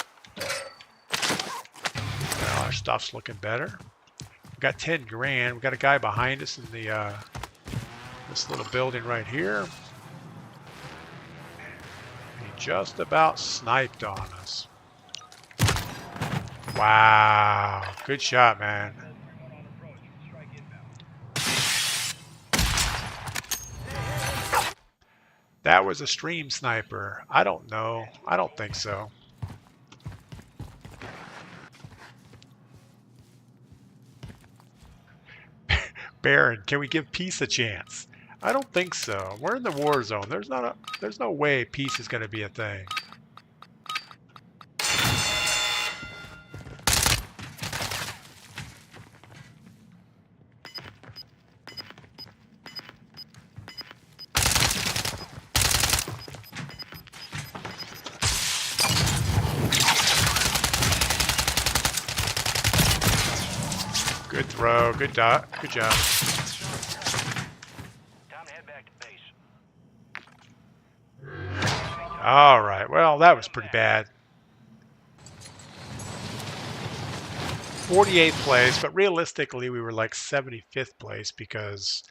Well, our stuff's looking better. We got 10 grand. We got a guy behind us in the this little building right here. He just about sniped on us. Wow, good shot, man. That was a stream sniper. I don't know. I don't think so. Baron, can we give peace a chance? I don't think so. We're in the war zone. There's no way peace is going to be a thing. Good throw. Good job. Good job. Time to head back to base. All right. Well, that was pretty bad. 48th place, but realistically, we were like 75th place because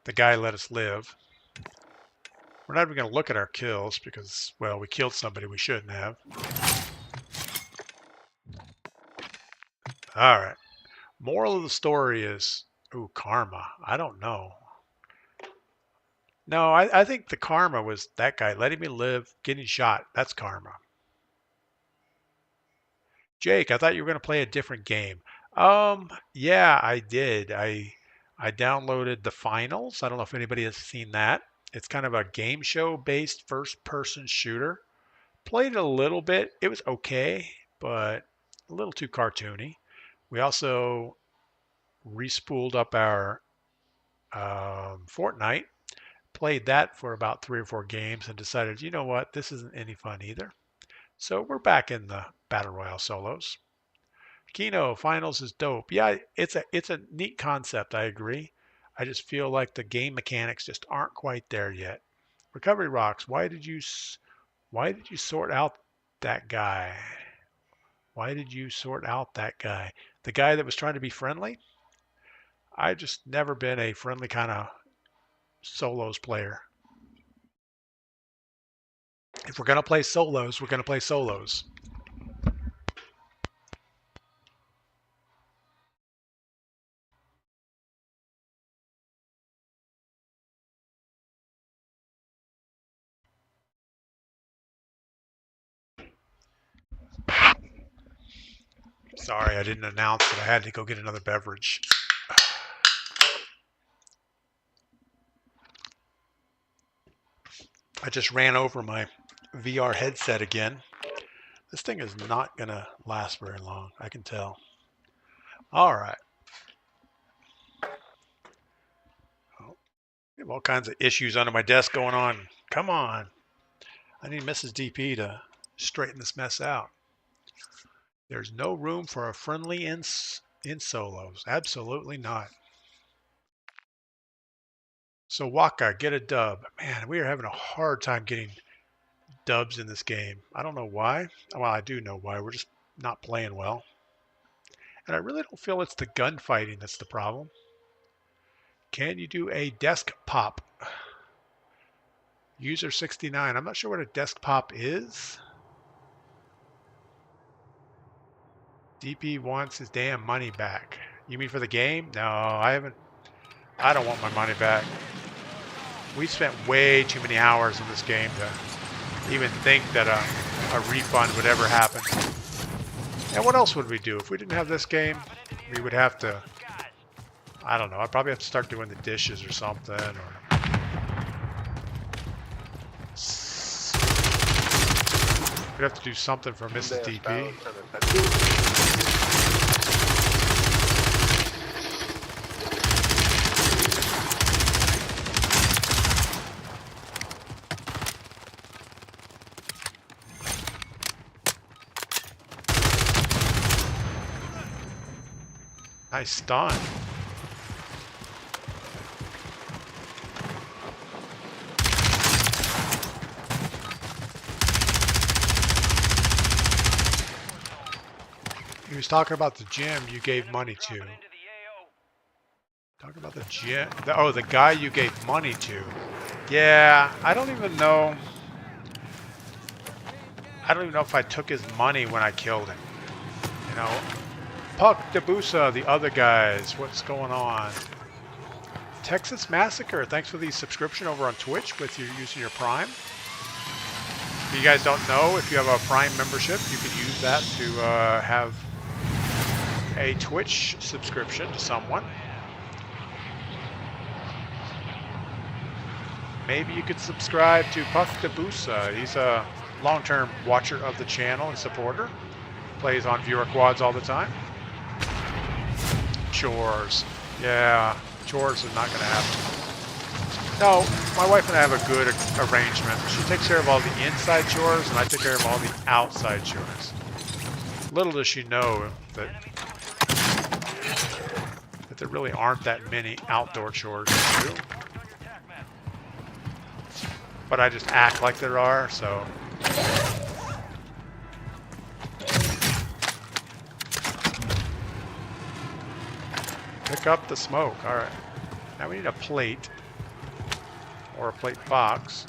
the guy let us live. We're not even going to look at our kills because, well, we killed somebody we shouldn't have. All right. Moral of the story is, ooh, karma. I don't know. No, I think the karma was that guy letting me live, getting shot. That's karma. Jake, I thought you were going to play a different game. Yeah, I did. I downloaded the finals. I don't know if anybody has seen that. It's kind of a game show based first person shooter. Played it a little bit. It was okay, but a little too cartoony. We also respooled up our Fortnite, played that for about 3 or 4 games and decided, you know what, this isn't any fun either. So we're back in the Battle Royale solos. Kino, finals is dope. Yeah, it's a neat concept, I agree. I just feel like the game mechanics just aren't quite there yet. Recovery Rocks, why did you sort out that guy? Why did you sort out that guy? The guy that was trying to be friendly? I just never been a friendly kind of solos player. If we're going to play solos, we're going to play solos. Sorry, I didn't announce that I had to go get another beverage. I just ran over my VR headset again. This thing is not going to last very long, I can tell. All right. Oh, I have all kinds of issues under my desk going on. Come on. I need Mrs. DP to straighten this mess out. There's no room for a friendly in solos. Absolutely not. So Waka, get a dub. Man, we are having a hard time getting dubs in this game. I don't know why. Well, I do know why. We're just not playing well. And I really don't feel it's the gunfighting that's the problem. Can you do a desk pop? User 69. I'm not sure what a desk pop is. DP wants his damn money back. You mean for the game? No, I haven't. I don't want my money back. We spent way too many hours in this game to even think that a refund would ever happen. And what else would we do? If we didn't have this game, we would have to, I don't know, I'd probably have to start doing the dishes or something. Or we'd have to do something for Mrs. DP. Nice stun. He was talking about the gym you gave money to. Talking about the gym. Oh, the guy you gave money to. Yeah, I don't even know. I don't even know if I took his money when I killed him. You know. Puck, Dabusa, the other guys, what's going on? Texas Massacre, thanks for the subscription over on Twitch with you using your Prime. If you guys don't know, if you have a Prime membership, you can use that to have a Twitch subscription to someone. Maybe you could subscribe to Puck Dabusa. He's a long-term watcher of the channel and supporter. Plays on viewer quads all the time. Chores. Yeah, chores are not going to happen. No, my wife and I have a good arrangement. She takes care of all the inside chores, and I take care of all the outside chores. Little does she know that there really aren't that many outdoor chores to do. But I just act like there are, so... Pick up the smoke. All right. Now we need a plate or a plate box.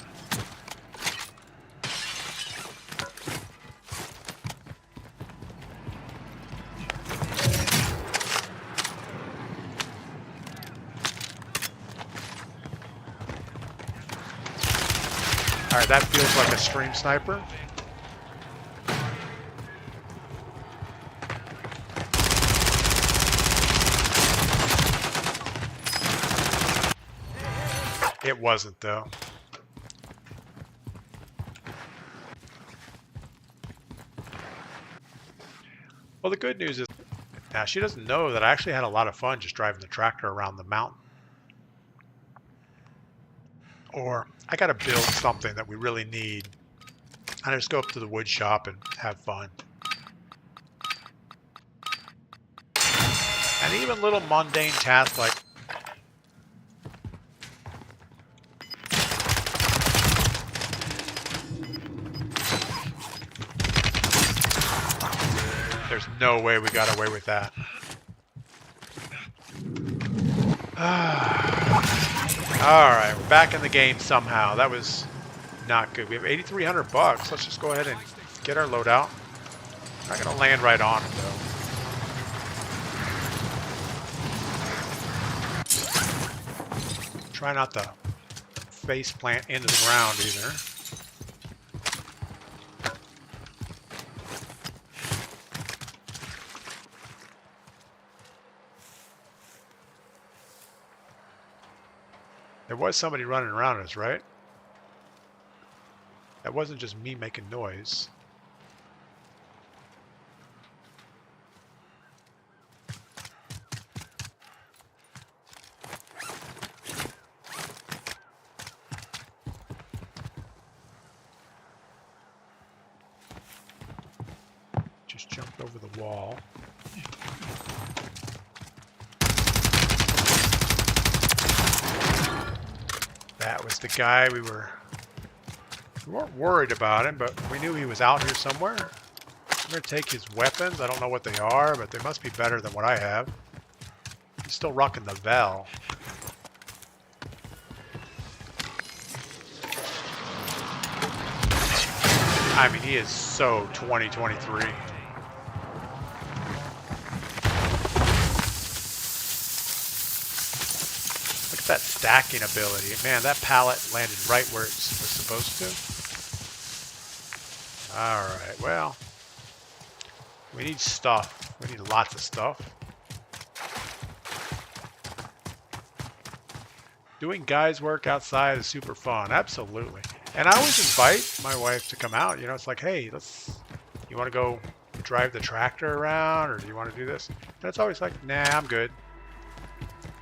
All right, that feels like a stream sniper. It wasn't, though. Well, the good news is, now she doesn't know that I actually had a lot of fun just driving the tractor around the mountain. Or I got to build something that we really need. I just go up to the wood shop and have fun. And even little mundane tasks like there's no way we got away with that. Alright, we're back in the game somehow. That was not good. We have 8,300 bucks. Let's just go ahead and get our loadout. Not gonna land right on it though. Try not to face plant into the ground either. There was somebody running around us, right? That wasn't just me making noise. Just jumped over the wall. That was the guy we weren't worried about him, but we knew he was out here somewhere. I'm going to take his weapons. I don't know what they are, but they must be better than what I have. He's still rocking the Vel. I mean, he is so 2023. that stacking ability. Man, that pallet landed right where it was supposed to. Alright, well. We need stuff. We need lots of stuff. Doing guys work outside is super fun. Absolutely. And I always invite my wife to come out. You know, it's like, hey, you want to go drive the tractor around, or do you want to do this? And it's always like, nah, I'm good.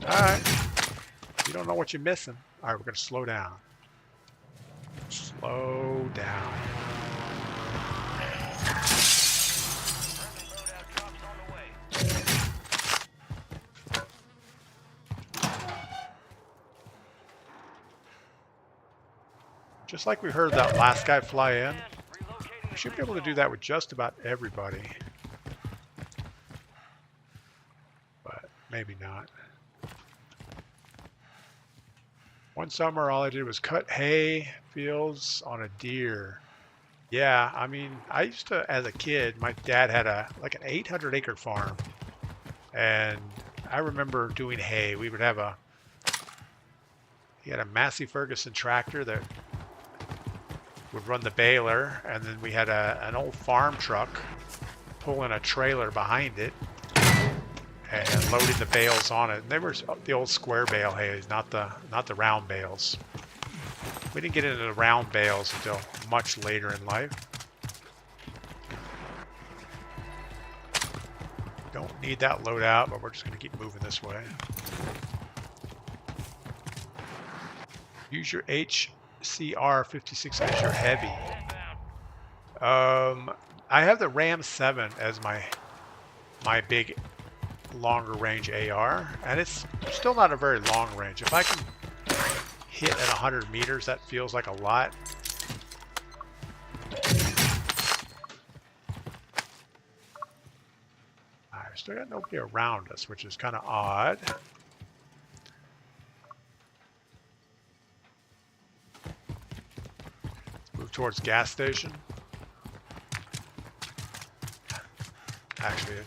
All right. You don't know what you're missing. All right, we're going to slow down. Slow down. Just like we heard that last guy fly in, we should be able to do that with just about everybody. But maybe not. One summer, all I did was cut hay fields on a deer. Yeah, I mean, I used to, as a kid, my dad had like an 800-acre farm. And I remember doing hay. We would have he had a Massey Ferguson tractor that would run the baler, and then we had an old farm truck pulling a trailer behind it and loading the bales on it. And they were the old square bale hays, not the round bales. We didn't get into the round bales until much later in life. Don't need that load out, but we're just going to keep moving this way. Use your HCR 56 as your heavy. I have the Ram 7 as my big longer range AR, and it's still not a very long range. If I can hit at 100 meters, that feels like a lot. I still got nobody around us, which is kind of odd. Move towards gas station. Actually,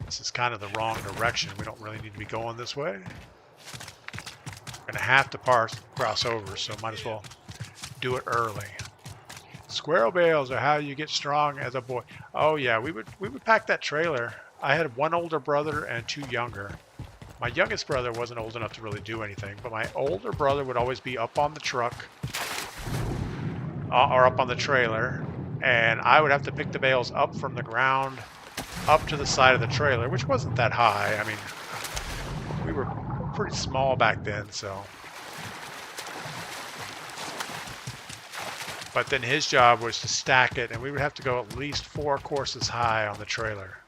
this is kind of the wrong direction. We don't really need to be going this way. We're going to have to cross over, so might as well do it early. Squirrel bales are how you get strong as a boy. Oh yeah, we would pack that trailer. I had one older brother and two younger. My youngest brother wasn't old enough to really do anything, but my older brother would always be up on the truck or up on the trailer, and I would have to pick the bales up from the ground up to the side of the trailer, which wasn't that high. I mean, we were pretty small back then, so. But then his job was to stack it, and we would have to go at least 4 courses high on the trailer.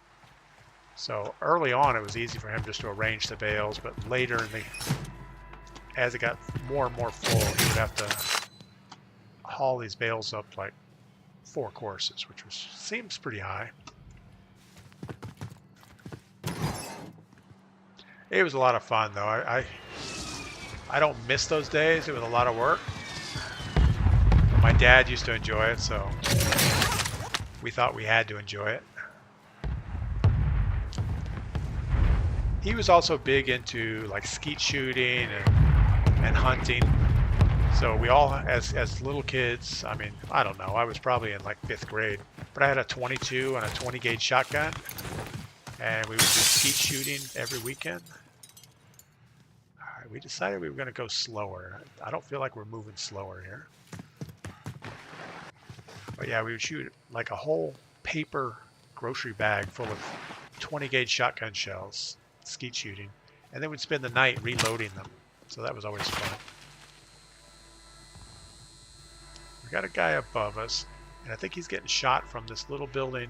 So early on, it was easy for him just to arrange the bales, but later, as it got more and more full, he would have to haul these bales up like 4 courses, which seems pretty high. It was a lot of fun, though. I don't miss those days. It was a lot of work. My dad used to enjoy it, so we thought we had to enjoy it. He was also big into like skeet shooting and hunting. So we all, as little kids, I mean, I don't know, I was probably in like 5th grade, but I had a 22 and a 20 gauge shotgun, and we would do skeet shooting every weekend. All right, we decided we were going to go slower. I don't feel like we're moving slower here. But yeah, we would shoot like a whole paper grocery bag full of 20 gauge shotgun shells, skeet shooting, and then we'd spend the night reloading them. So that was always fun. We got a guy above us, and I think he's getting shot from this little building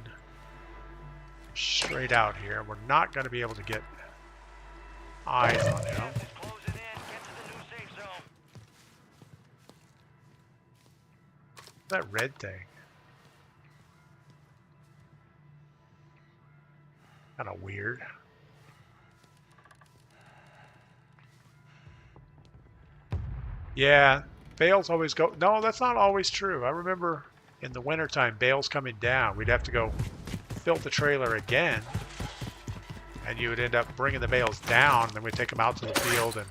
straight out here. We're not going to be able to get eyes on him. That red thing. Kind of weird. Yeah, bales always go. No, that's not always true. I remember in the wintertime, bales coming down. We'd have to go fill the trailer again and you would end up bringing the bales down, then we'd take them out to the field and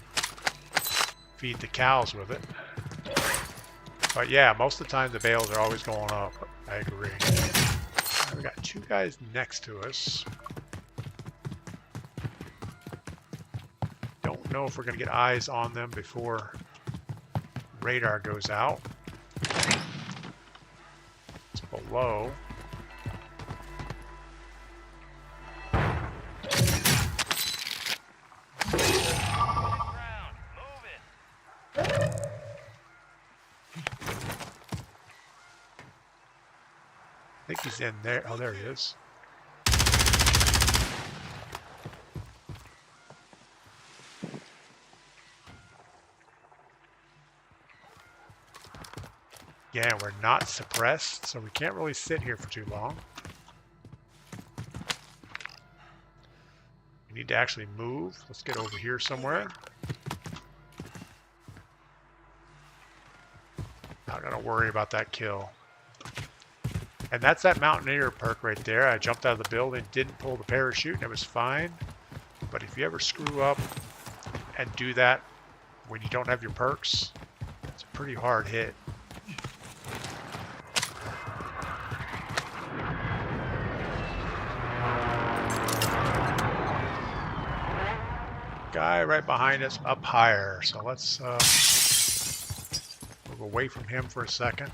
feed the cows with it. But yeah, most of the time the bales are always going up. I agree. We got two guys next to us. Don't know if we're going to get eyes on them before radar goes out. It's below. I think he's in there. Oh, there he is. Yeah, we're not suppressed, so we can't really sit here for too long. We need to actually move. Let's get over here somewhere. Not gonna worry about that kill. And that's that Mountaineer perk right there. I jumped out of the building, didn't pull the parachute, and it was fine. But if you ever screw up and do that when you don't have your perks, it's a pretty hard hit. Guy right behind us up higher, so let's move away from him for a second.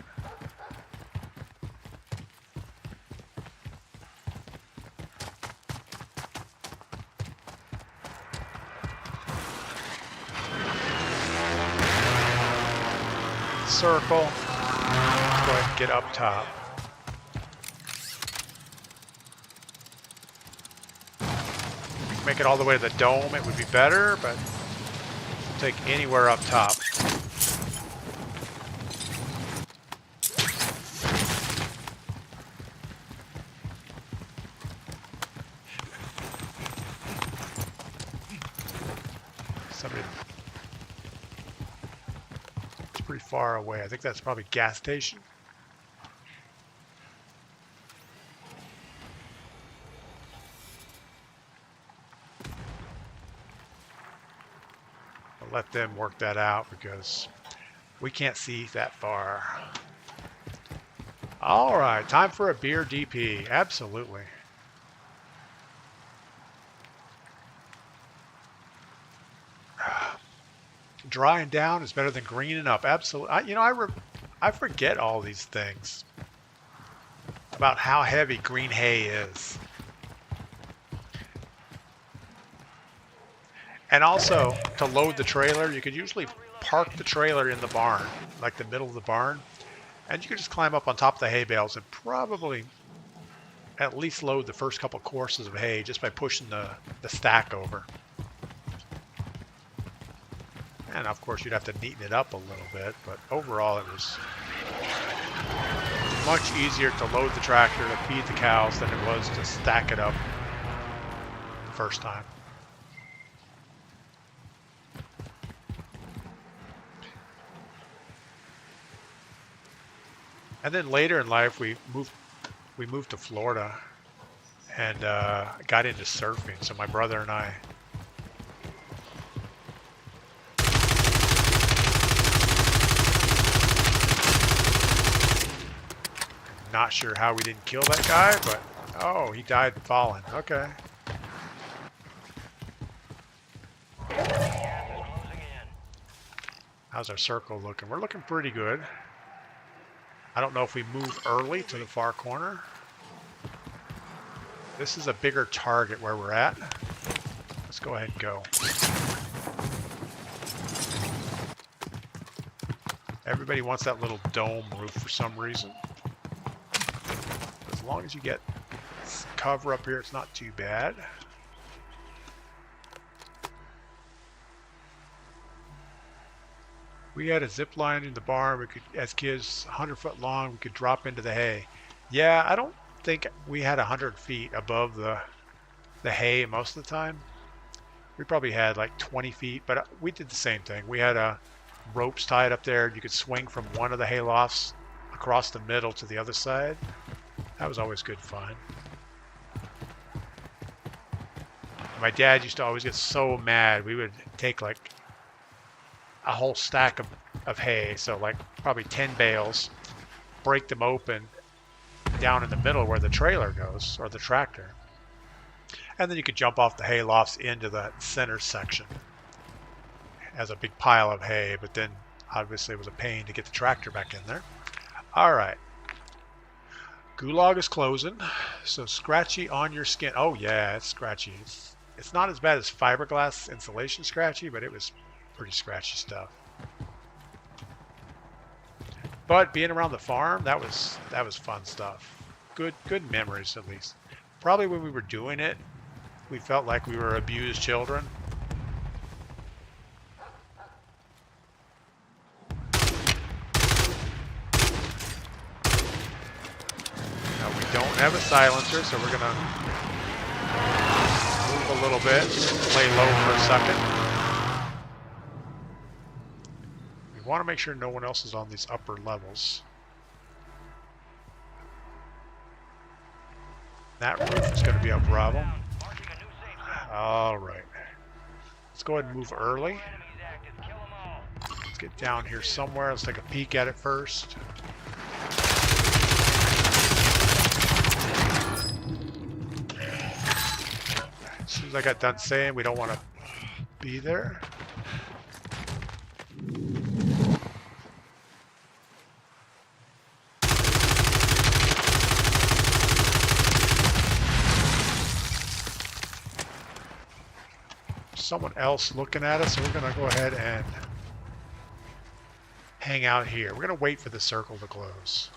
Circle. Let's go ahead and get up top. If we can make it all the way to the dome, it would be better, but we'll take anywhere up top. Somebody. Pretty far away. I think that's probably gas station. I'll let them work that out because we can't see that far. All right, time for a beer DP. Absolutely. Drying down is better than greening up. Absolutely. I forget all these things about how heavy green hay is. And also, to load the trailer, you could usually park the trailer in the barn, like the middle of the barn, and you could just climb up on top of the hay bales and probably at least load the first couple courses of hay just by pushing the stack over. And of course you'd have to neaten it up a little bit, but overall it was much easier to load the tractor to feed the cows than it was to stack it up the first time. And then later in life we moved to Florida and got into surfing. So my brother and I not sure how we didn't kill that guy, but oh, he died falling. Okay. How's our circle looking? We're looking pretty good. I don't know if we move early to the far corner. This is a bigger target where we're at. Let's go ahead and go. Everybody wants that little dome roof for some reason. As long as you get cover up here, it's not too bad. We had a zip line in the barn. We could, as kids, 100 foot long, we could drop into the hay. Yeah, I don't think we had 100 feet above the hay most of the time. We probably had like 20 feet, but we did the same thing. We had ropes tied up there. You could swing from one of the hay lofts across the middle to the other side. That was always good fun. My dad used to always get so mad. We would take like a whole stack of hay, so like probably 10 bales, break them open down in the middle where the trailer goes, or the tractor. And then you could jump off the hay lofts into the center section as a big pile of hay, but then obviously it was a pain to get the tractor back in there. All right. Gulag is closing, so scratchy on your skin. Oh yeah, it's scratchy. It's not as bad as fiberglass insulation scratchy, but it was pretty scratchy stuff. But being around the farm, that was fun stuff. Good memories at least. Probably when we were doing it, we felt like we were abused children. Now we don't have a silencer, so we're gonna move a little bit, lay low for a second. We want to make sure no one else is on these upper levels. That roof is going to be a problem. All right. Let's go ahead and move early. Let's get down here somewhere. Let's take a peek at it first. As soon as I got done saying we don't want to be there. Someone else looking at us, so we're going to go ahead and hang out here. We're going to wait for the circle to close.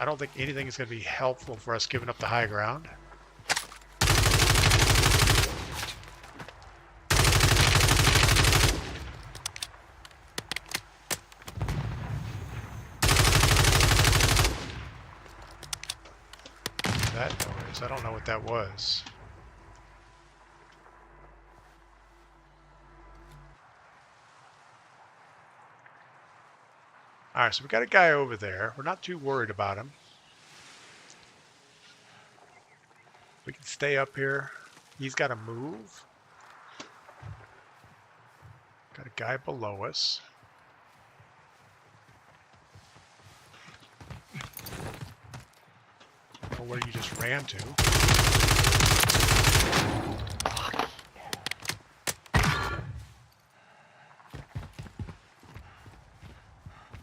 I don't think anything is going to be helpful for us giving up the high ground. That noise, I don't know what that was. Alright, so we got a guy over there. We're not too worried about him. We can stay up here. He's got to move. Got a guy below us. Or where you just ran to.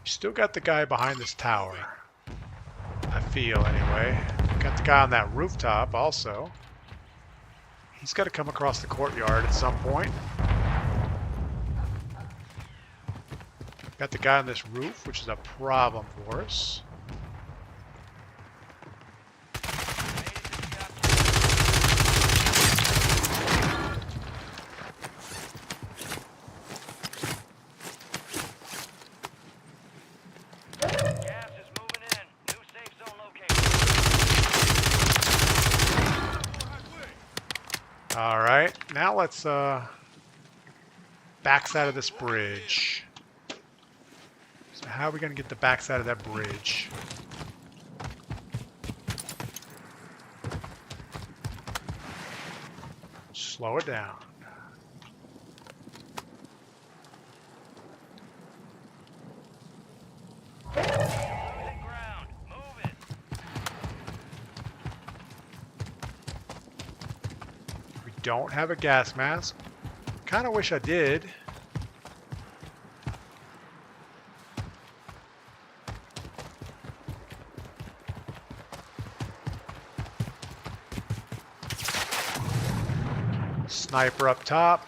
You still got the guy behind this tower. I feel anyway. Got the guy on that rooftop also. He's got to come across the courtyard at some point. Got the guy on this roof, which is a problem for us. All right, now let's backside of this bridge. So how are we going to get the backside of that bridge? Slow it down. Don't have a gas mask. Kind of wish I did. Sniper up top.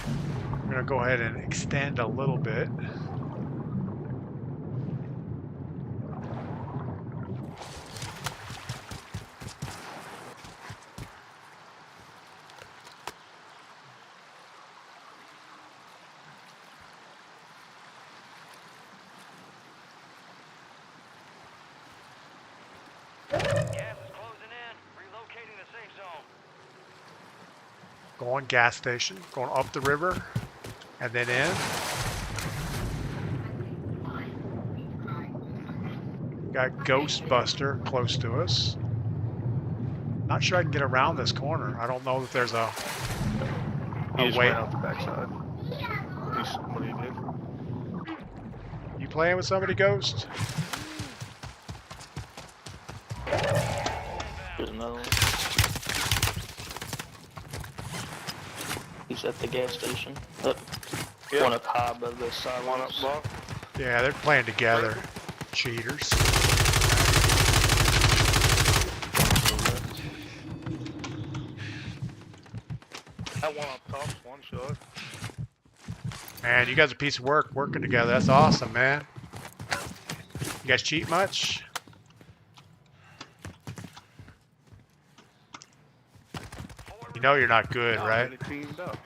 I'm going to go ahead and extend a little bit. Going gas station, going up the river, and then in. Got Ghostbuster close to us. Not sure I can get around this corner. I don't know that there's a He just way. ran out the backside. At least what he did. You playing with somebody, Ghost? There's another one. He's at the gas station. Yeah. One up high above the sidewalks. One up block. Yeah, they're playing together. Cheaters. That one up top's one shot. Man, you guys are a piece of work working together. That's awesome, man. You guys cheat much? You know you're not good, No, right? They teamed up.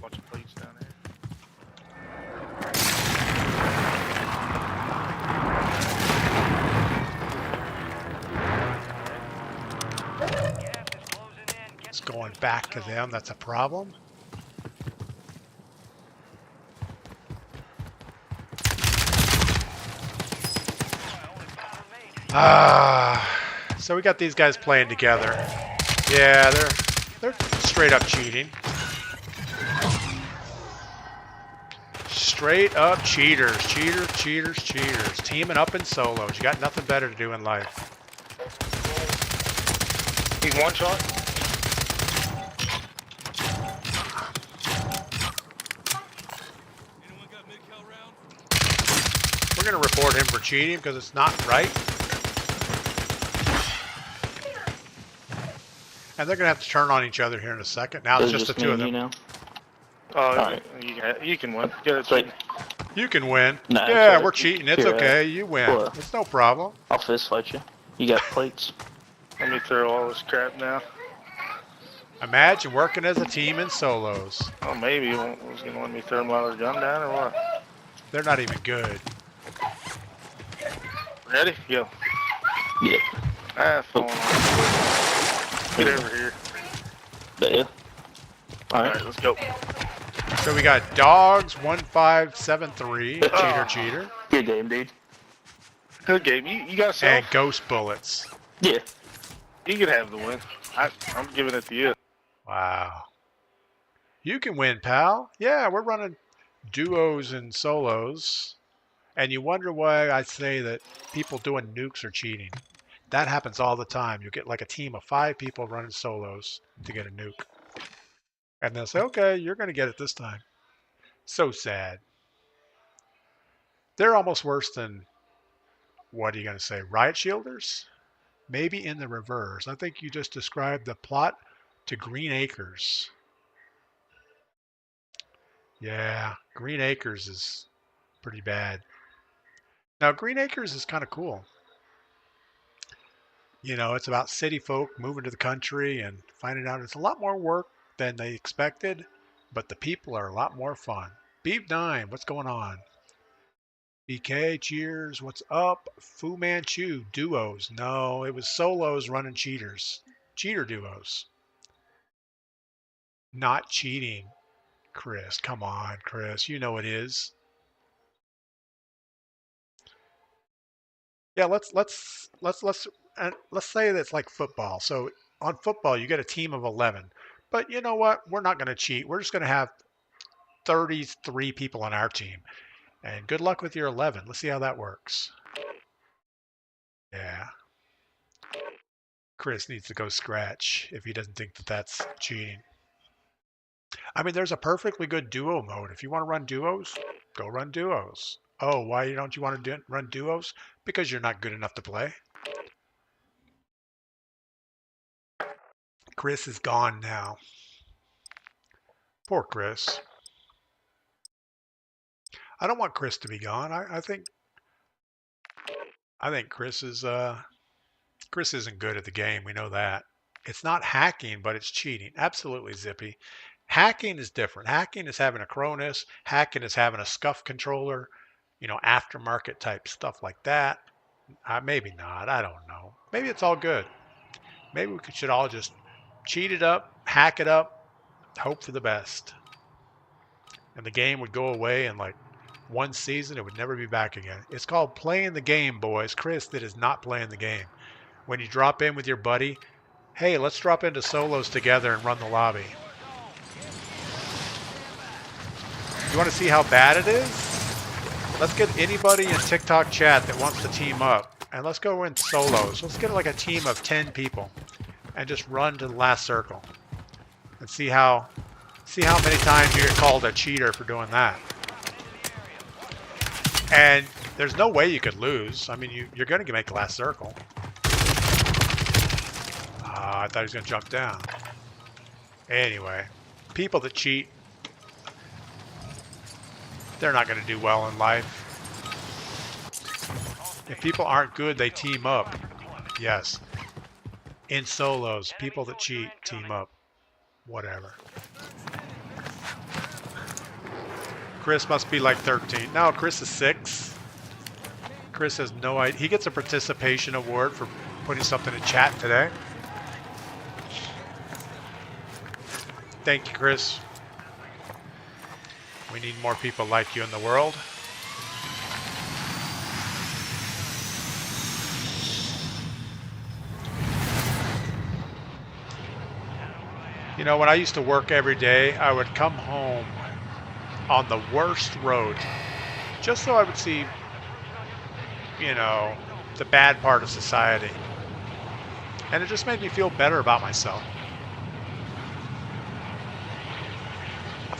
Bunch of plates down there. Gas is closing in. Get It's going back to them. That's a problem. So we got these guys playing together. Yeah, they're straight up cheating. Straight up cheaters. Cheaters. Teaming up in solos. You got nothing better to do in life. He's one shot. We're going to report him for cheating because it's not right. And they're going to have to turn on each other here in a second. Now it's just the two of them. You know? Oh, Alright. you can win. Get it. Like, You can win. Nah, Yeah, it's we're alright. cheating. It's Here, okay. You win. what? It's no problem. I'll fist fight you. You got plates? Let me throw all this crap now. Imagine working as a team in solos. Oh, maybe he was going to let me throw my other gun down or what? They're not even good. Ready? Go. Yeah. Ah, falling off. Get over here. There. Alright, Alright. let's go. So we got Dogs 1573, cheater, Good game, dude. Good game. You got self? and Ghost Bullets. Yeah. You can have the win. I'm giving it to you. Wow. You can win, pal. Yeah, we're running duos and solos. And you wonder why I say that people doing nukes are cheating. That happens all the time. You get like a team of 5 people running solos to get a nuke. And they'll say, okay, you're going to get it this time. So sad. They're almost worse than, what are you going to say, riot shielders? Maybe in the reverse. I think you just described the plot to Green Acres. Yeah, Green Acres is pretty bad. Now, Green Acres is kind of cool. You know, it's about city folk moving to the country and finding out it's a lot more work than they expected, but the people are a lot more fun. Beep 9, what's going on? BK, cheers, what's up? Fu Manchu, duos. No, it was solos running cheaters. Cheater duos. Not cheating, Chris. Come on, Chris. You know it is. Yeah, let's say that it's like football. So on football, you get a team of 11. But you know what? We're not going to cheat. We're just going to have 33 people on our team. And good luck with your 11. Let's see how that works. Yeah. Chris needs to go scratch if he doesn't think that that's cheating. I mean, there's a perfectly good duo mode. If you want to run duos, go run duos. Oh, why don't you want to run duos? Because you're not good enough to play. Chris is gone now. Poor Chris. I don't want Chris to be gone. I think Chris is Chris isn't good at the game. We know that. It's not hacking, but it's cheating. Absolutely, Zippy. Hacking is different. Hacking is having a Cronus. Hacking is having a scuff controller. You know, aftermarket type stuff like that. Maybe not. I don't know. Maybe it's all good. Maybe we should all just cheat it up, hack it up, hope for the best. And the game would go away in like one season, it would never be back again. It's called playing the game, boys. Chris, that is not playing the game. When you drop in with your buddy, hey, let's drop into solos together and run the lobby. You want to see how bad it is? Let's get anybody in TikTok chat that wants to team up, and let's go in solos. Let's get like a team of 10 people and just run to the last circle and see how many times you get called a cheater for doing that. And there's no way you could lose. I mean, you're going to make the last circle. I thought he was going to jump down. Anyway, people that cheat, they're not going to do well in life. If people aren't good, they team up. Yes. In solos, people that cheat team up. Whatever. Chris must be like 13. No, Chris is 6. Chris has no idea. He gets a participation award for putting something in chat today. Thank you, Chris. We need more people like you in the world. You know, when I used to work every day, I would come home on the worst road just so I would see, you know, the bad part of society. And it just made me feel better about myself.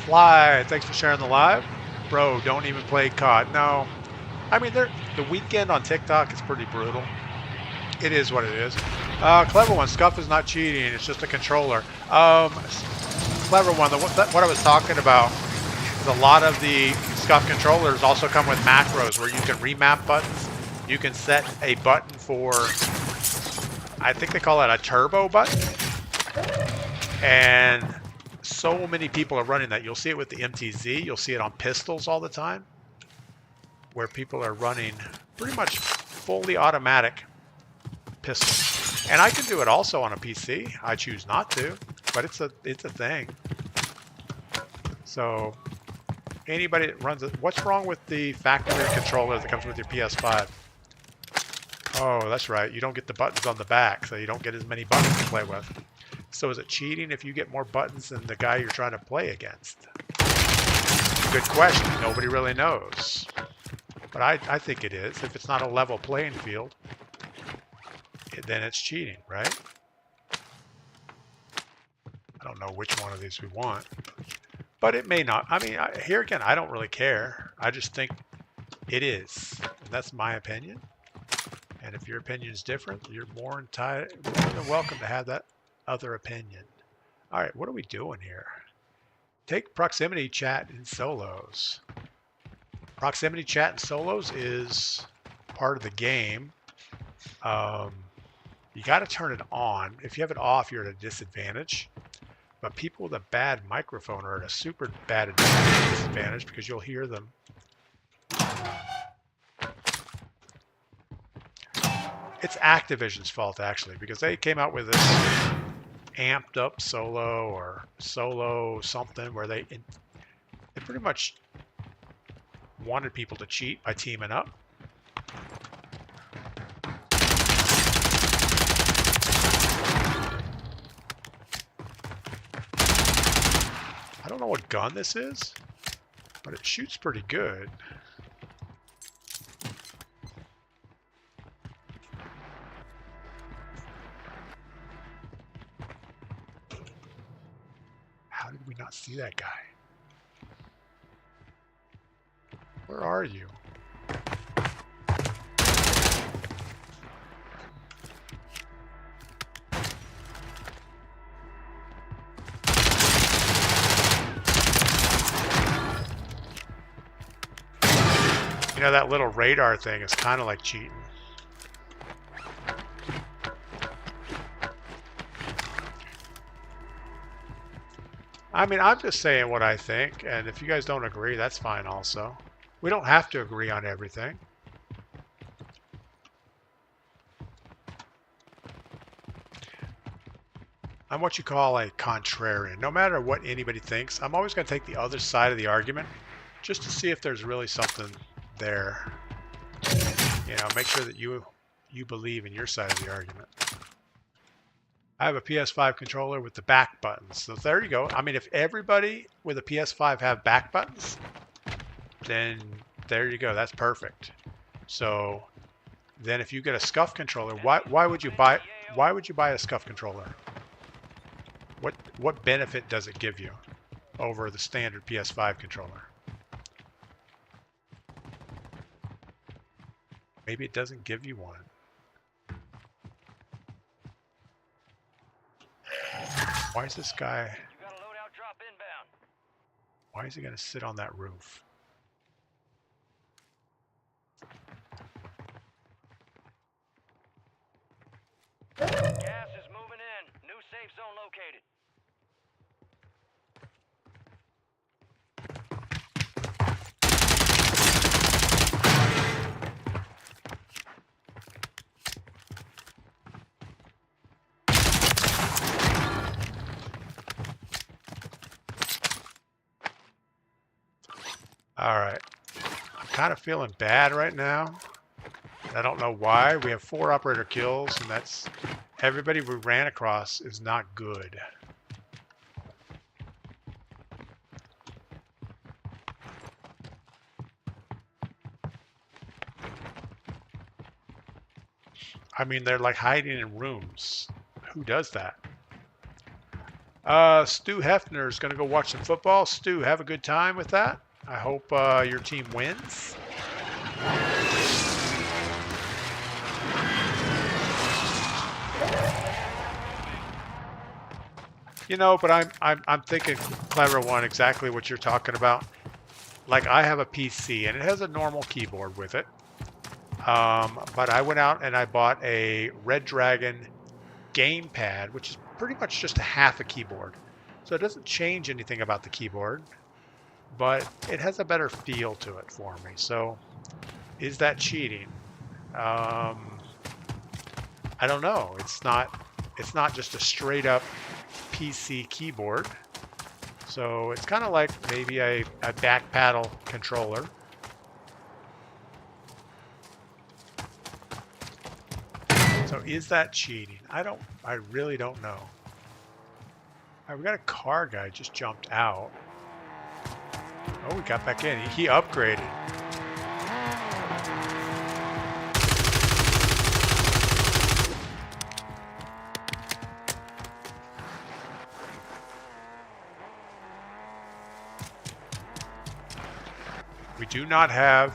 Fly, thanks for sharing the live. Bro, don't even play COD. No. I mean, the weekend on TikTok is pretty brutal. It is what it is. Clever one, Scuff is not cheating, it's just a controller. Clever one, what I was talking about is a lot of the Scuff controllers also come with macros where you can remap buttons. You can set a button for, I think they call it a turbo button. And so many people are running that. You'll see it with the MTZ. You'll see it on pistols all the time, where people are running pretty much fully automatic pistols. And I can do it also on a PC. I choose not to, but it's a thing. So anybody that runs it, what's wrong with the factory controller that comes with your PS5? Oh, that's right. You don't get the buttons on the back, so you don't get as many buttons to play with. So is it cheating if you get more buttons than the guy you're trying to play against? Good question. Nobody really knows. But I think it is. If it's not a level playing field, then it's cheating, right? I don't know which one of these we want. But it may not. I mean, here again, I don't really care. I just think it is. And that's my opinion. And if your opinion is different, you're more than welcome to have that other opinion. All right, what are we doing here? Take proximity chat in solos. Proximity chat in solos is part of the game. You got to turn it on. If you have it off, you're at a disadvantage. But people with a bad microphone are at a super bad disadvantage because you'll hear them. It's Activision's fault, actually, because they came out with this amped up solo or solo something where they pretty much wanted people to cheat by teaming up. I don't know what gun this is, but it shoots pretty good. How did we not see that guy? Where are you? You know, that little radar thing is kind of like cheating. I mean, I'm just saying what I think, and if you guys don't agree, that's fine also. We don't have to agree on everything. I'm what you call a contrarian. No matter what anybody thinks, I'm always going to take the other side of the argument just to see if there's really something there. You know, make sure that you believe in your side of the argument. I have a PS5 controller with the back buttons. So there you go. I mean, if everybody with a PS5 have back buttons, then there you go. That's perfect. So then if you get a SCUF controller, why would you buy a SCUF controller? What benefit does it give you over the standard PS5 controller? Maybe it doesn't give you one. Why is this guy? You got a loadout drop inbound. Why is he going to sit on that roof? Gas is moving in. New safe zone located. All right. I'm kind of feeling bad right now. I don't know why. We have 4 operator kills, and that's everybody we ran across is not good. I mean, they're like hiding in rooms. Who does that? Stu Hefner is going to go watch some football. Stu, have a good time with that. I hope your team wins. You know, but I'm thinking, Clever One, exactly what you're talking about. Like, I have a PC and it has a normal keyboard with it. But I went out and I bought a Red Dragon gamepad, which is pretty much just a half a keyboard. So it doesn't change anything about the keyboard, but it has a better feel to it for me. So is that cheating? I don't know. It's not just a straight up PC keyboard. So it's kind of like maybe a back paddle controller. So is that cheating? I really don't know. All right, we got a car guy just jumped out. Oh, we got back in. He upgraded. We do not have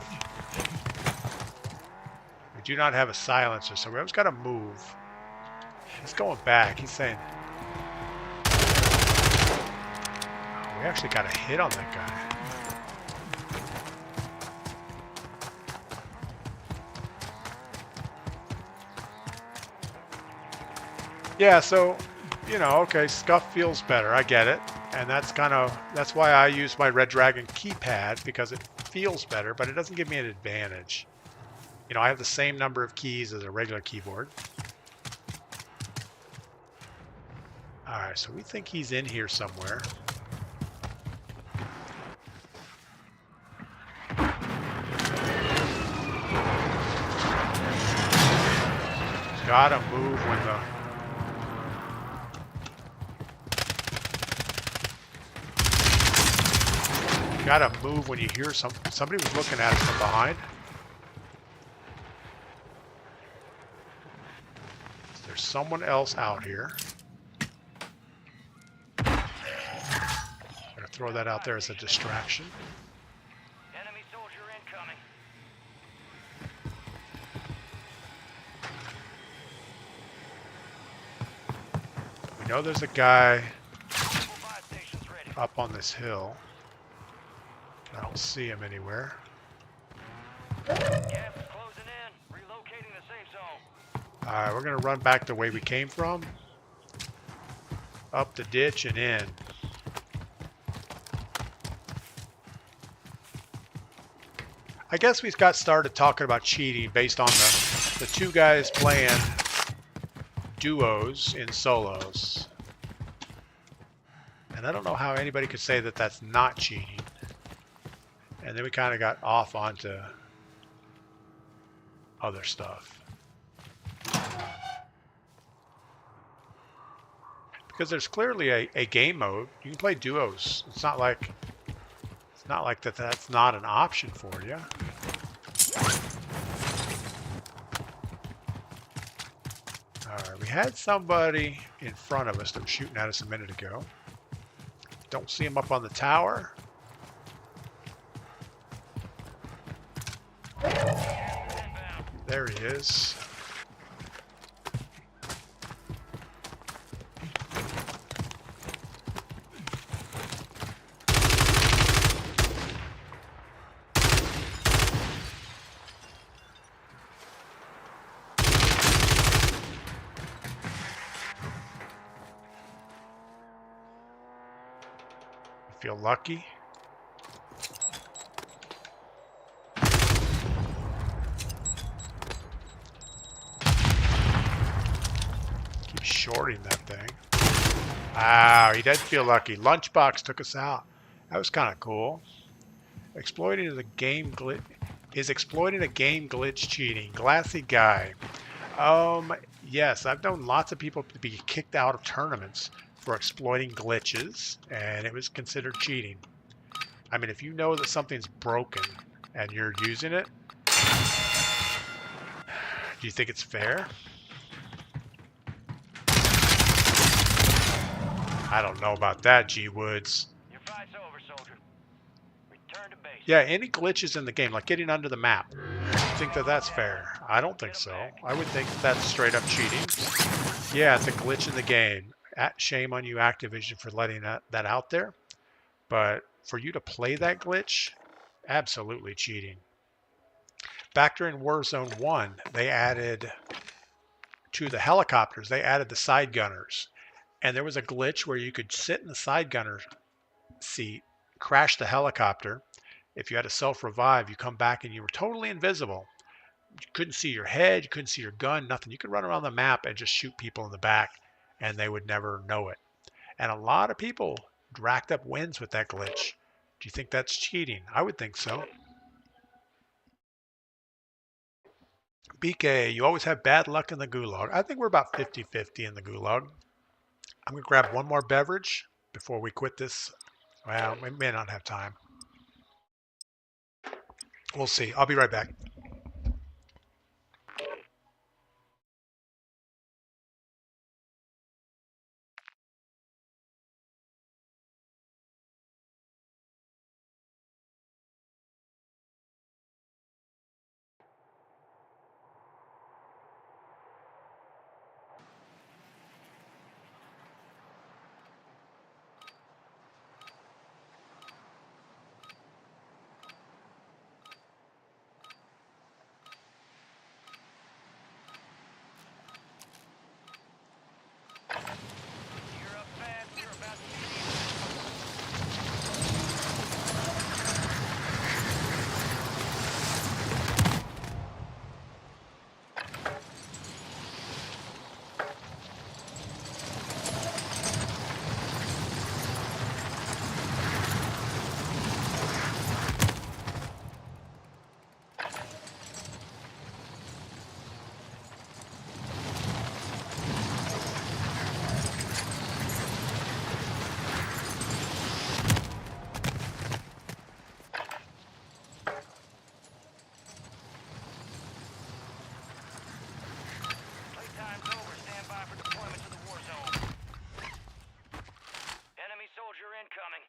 a silencer, so we always got to move. He's going back. He's saying, oh, we actually got a hit on that guy. Yeah, so, you know, okay, SCUF feels better. I get it. And that's why I use my Red Dragon keypad, because it feels better, but it doesn't give me an advantage. You know, I have the same number of keys as a regular keyboard. All right, so we think he's in here somewhere. Gotta move when the... Gotta move when you hear somebody was looking at us from behind. There's someone else out here. I'm gonna throw that out there as a distraction. Enemy soldier incoming. We know there's a guy Buy stations ready. up on this hill. I don't see him anywhere. Gas is closing in. Relocating the safe zone. All right, we're gonna run back the way we came from. Up the ditch and in. I guess we got started talking about cheating based on the 2 guys playing duos in solos. And I don't know how anybody could say that that's not cheating. And then we kind of got off onto other stuff. Because there's clearly a game mode. You can play duos. It's not like that's not an option for you. Alright, we had somebody in front of us that was shooting at us a minute ago. Don't see him up on the tower. There he is. Feel lucky. Keep shorting that thing. Wow, he did feel lucky. Lunchbox took us out. That was kind of cool. Exploiting the game glitch is exploiting a game glitch cheating. Glassy guy. Yes, I've known lots of people to be kicked out of tournaments for exploiting glitches, and it was considered cheating. I mean, if you know that something's broken and you're using it, do you think it's fair? I don't know about that, G Woods. Your fight's over, soldier. Return to base. Yeah, any glitches in the game, like getting under the map, do you think that that's fair? I don't think so. I would think that's straight up cheating. Yeah, it's a glitch in the game. Shame on you, Activision, for letting that out there. But for you to play that glitch, absolutely cheating. Back during Warzone 1, they added to the helicopters, they added the side gunners. And there was a glitch where you could sit in the side gunner seat, crash the helicopter. If you had a self-revive, you come back and you were totally invisible. You couldn't see your head, you couldn't see your gun, nothing. You could run around the map and just shoot people in the back, and they would never know it. And a lot of people racked up wins with that glitch. Do you think that's cheating? I would think so. BK, you always have bad luck in the gulag. I think we're about 50-50 in the gulag. I'm going to grab one more beverage before we quit this. Well, we may not have time. We'll see. I'll be right back. You're up fast. You're about to Playtime's over. Stand by for deployment to the war zone. Enemy soldier incoming.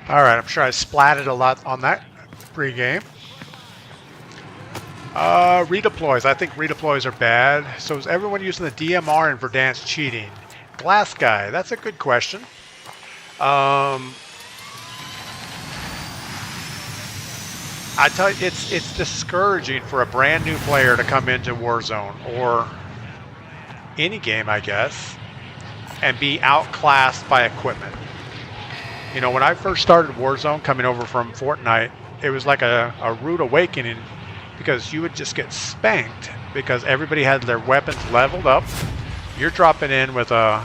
All right, I'm sure I splatted a lot on that pregame. Redeploys. I think redeploys are bad. So is everyone using the DMR in Verdansk cheating? Glass guy. That's a good question. I tell you, it's discouraging for a brand new player to come into Warzone or any game, I guess, and be outclassed by equipment. You know, when I first started Warzone, coming over from Fortnite, it was like a rude awakening because you would just get spanked because everybody had their weapons leveled up. You're dropping in with a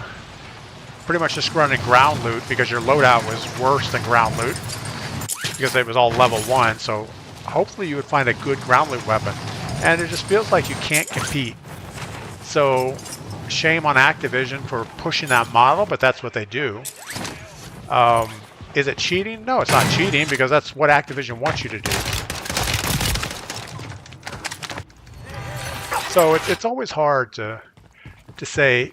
pretty much just running ground loot because your loadout was worse than ground loot because it was all level 1. So hopefully you would find a good ground loot weapon. And it just feels like you can't compete. So shame on Activision for pushing that model, but that's what they do. Is it cheating? No, it's not cheating because that's what Activision wants you to do. So it's always hard to say,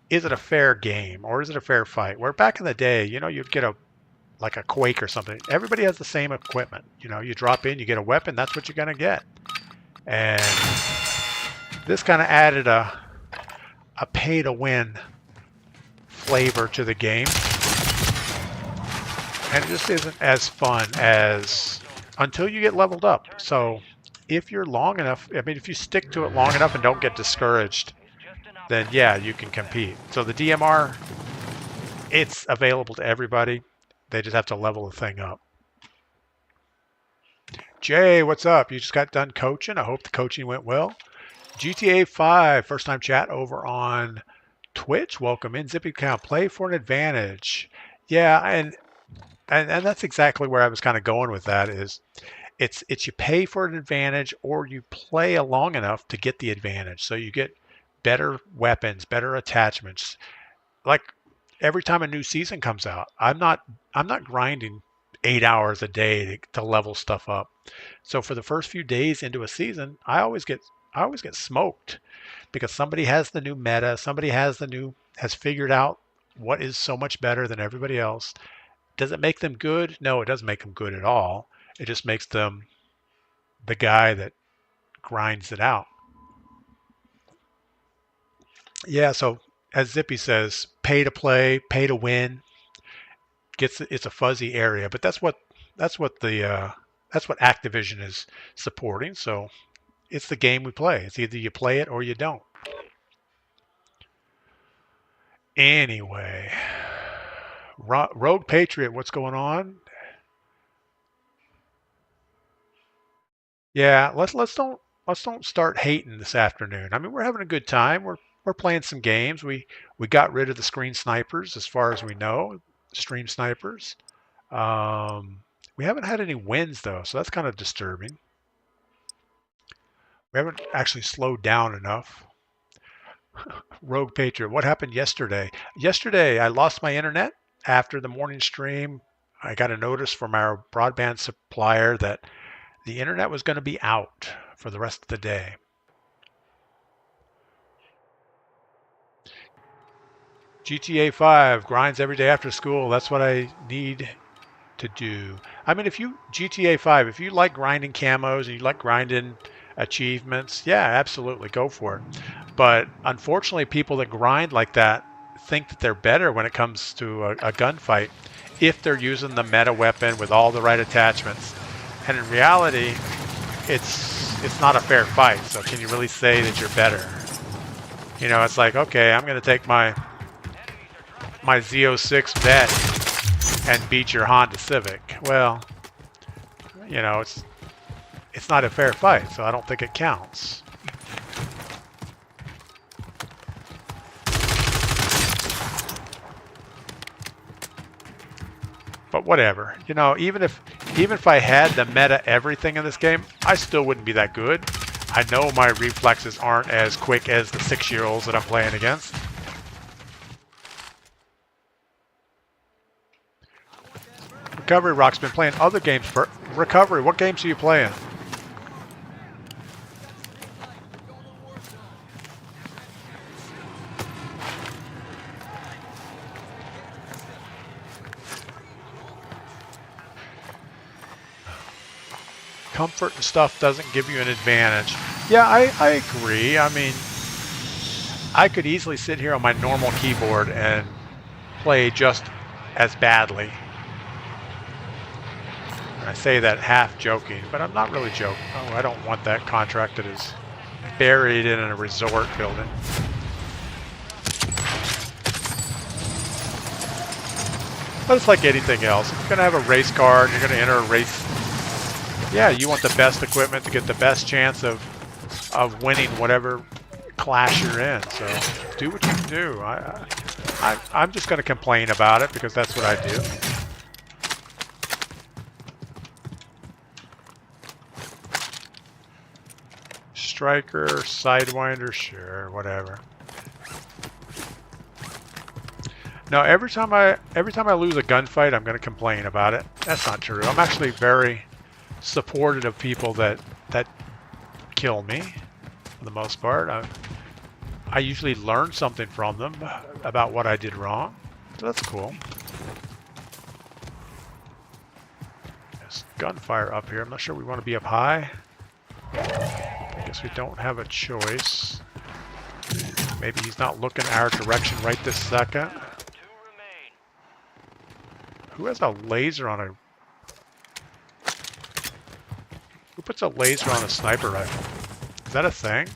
is it a fair game or is it a fair fight? Where back in the day, you know, you'd get like a Quake or something. Everybody has the same equipment. You know, you drop in, you get a weapon, that's what you're going to get. And this kind of added a pay-to-win flavor to the game. And it just isn't as fun as until you get leveled up. So if you're long enough, I mean, if you stick to it long enough and don't get discouraged, then yeah, you can compete. So the DMR, it's available to everybody. They just have to level the thing up. Jay, what's up? You just got done coaching. I hope the coaching went well. GTA 5, first time chat over on Twitch. Welcome in. Zippy account. Play for an advantage. Yeah, and that's exactly where I was kind of going with that is it's you pay for an advantage or you play long enough to get the advantage. So you get better weapons, better attachments. Like every time a new season comes out, I'm not grinding 8 hours a day to level stuff up. So for the first few days into a season, I always get smoked because somebody has the new meta, somebody has figured out what is so much better than everybody else. Does it make them good? No, it doesn't make them good at all. It just makes them the guy that grinds it out. Yeah, so as Zippy says, pay to play, pay to win. It's a fuzzy area, but that's what Activision is supporting. So it's the game we play. It's either you play it or you don't. Anyway, Rogue Patriot, what's going on? Yeah, let's don't start hating this afternoon. I mean, we're having a good time. We're playing some games. We got rid of the screen snipers, as far as we know, stream snipers. We haven't had any wins though, so that's kind of disturbing. We haven't actually slowed down enough. Rogue Patriot, what happened yesterday? Yesterday, I lost my internet after the morning stream. I got a notice from our broadband supplier that the internet was going to be out for the rest of the day. GTA 5 grinds every day after school. That's what I need to do. I mean, GTA 5, if you like grinding camos and you like grinding achievements, yeah, absolutely, go for it. But unfortunately, people that grind like that think that they're better when it comes to a gunfight if they're using the meta weapon with all the right attachments. And in reality, it's not a fair fight. So can you really say that you're better? You know, it's like, okay, I'm going to take my Z06 vet and beat your Honda Civic. Well, you know, it's not a fair fight, so I don't think it counts. But whatever, you know, even if I had the meta everything in this game, I still wouldn't be that good. I know my reflexes aren't as quick as the 6-year-olds that I'm playing against. Recovery Rock's been playing other games. For Recovery, what games are you playing? Comfort and stuff doesn't give you an advantage. Yeah, I agree. I mean, I could easily sit here on my normal keyboard and play just as badly. I say that half joking, but I'm not really joking. Oh, I don't want that contract that is buried in a resort building. But it's like anything else. If you're going to have a race car and you're going to enter a race, yeah, you want the best equipment to get the best chance of winning whatever class you're in. So do what you can do. I'm just going to complain about it because that's what I do. Striker, Sidewinder, sure, whatever. No, every time I lose a gunfight, I'm going to complain about it. That's not true. I'm actually very supportive of people that kill me, for the most part. I usually learn something from them about what I did wrong. So that's cool. There's gunfire up here. I'm not sure we want to be up high. I guess we don't have a choice. Maybe he's not looking our direction right this second. 2 remain. Who has a laser on a... Who puts a laser on a sniper rifle? Is that a thing?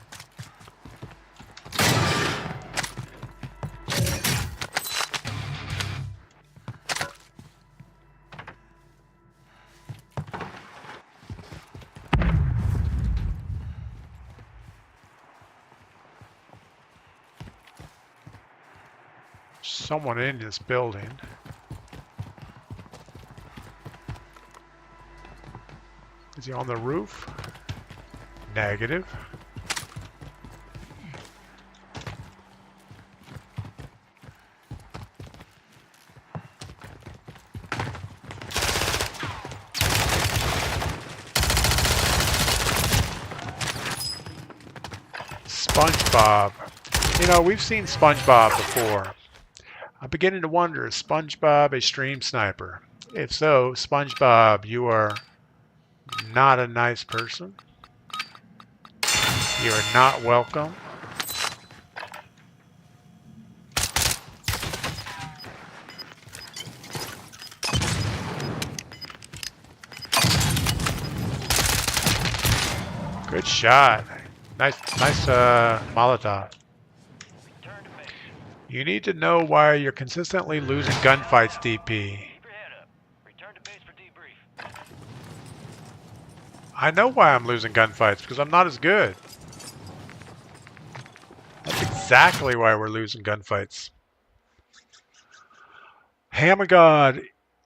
Someone in this building. Is he on the roof? Negative. SpongeBob. You know, we've seen SpongeBob before. I'm beginning to wonder, is SpongeBob a stream sniper? If so, SpongeBob, you are not a nice person. You are not welcome. Good shot. Nice Molotov. Return to base. You need to know why you're consistently losing gunfights, DP. Keep your head up. Return to base for debrief. I know why I'm losing gunfights, because I'm not as good. That's exactly why we're losing gunfights. Hammer God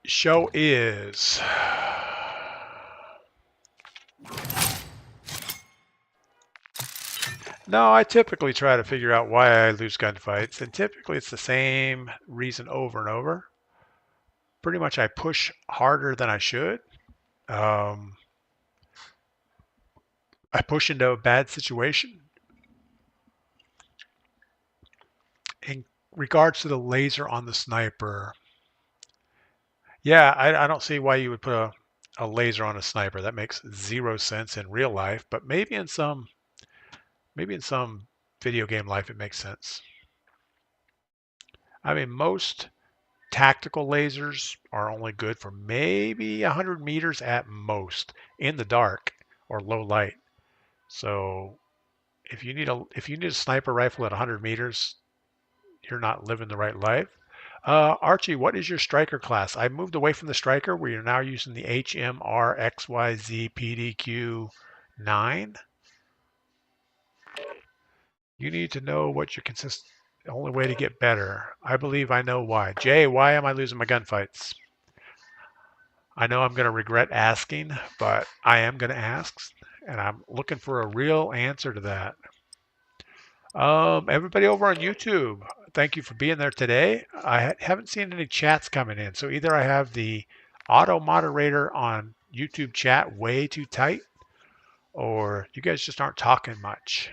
show is... No, I typically try to figure out why I lose gunfights, and typically it's the same reason over and over. Pretty much I push harder than I should. I push into a bad situation. In regards to the laser on the sniper, yeah, I don't see why you would put a laser on a sniper. That makes zero sense in real life, but maybe in some video game life it makes sense. I mean, most tactical lasers are only good for maybe 100 meters at most in the dark or low light. So if you need a sniper rifle at 100 meters, you're not living the right life. Archie, what is your striker class? I moved away from the striker. We are now using the HMRXYZ PDQ 9. You need to know what your the only way to get better. I believe I know why. Jay, why am I losing my gunfights? I know I'm going to regret asking, but I am going to ask, and I'm looking for a real answer to that. Everybody over on YouTube, thank you for being there today. I haven't seen any chats coming in, so either I have the auto moderator on YouTube chat way too tight, or you guys just aren't talking much.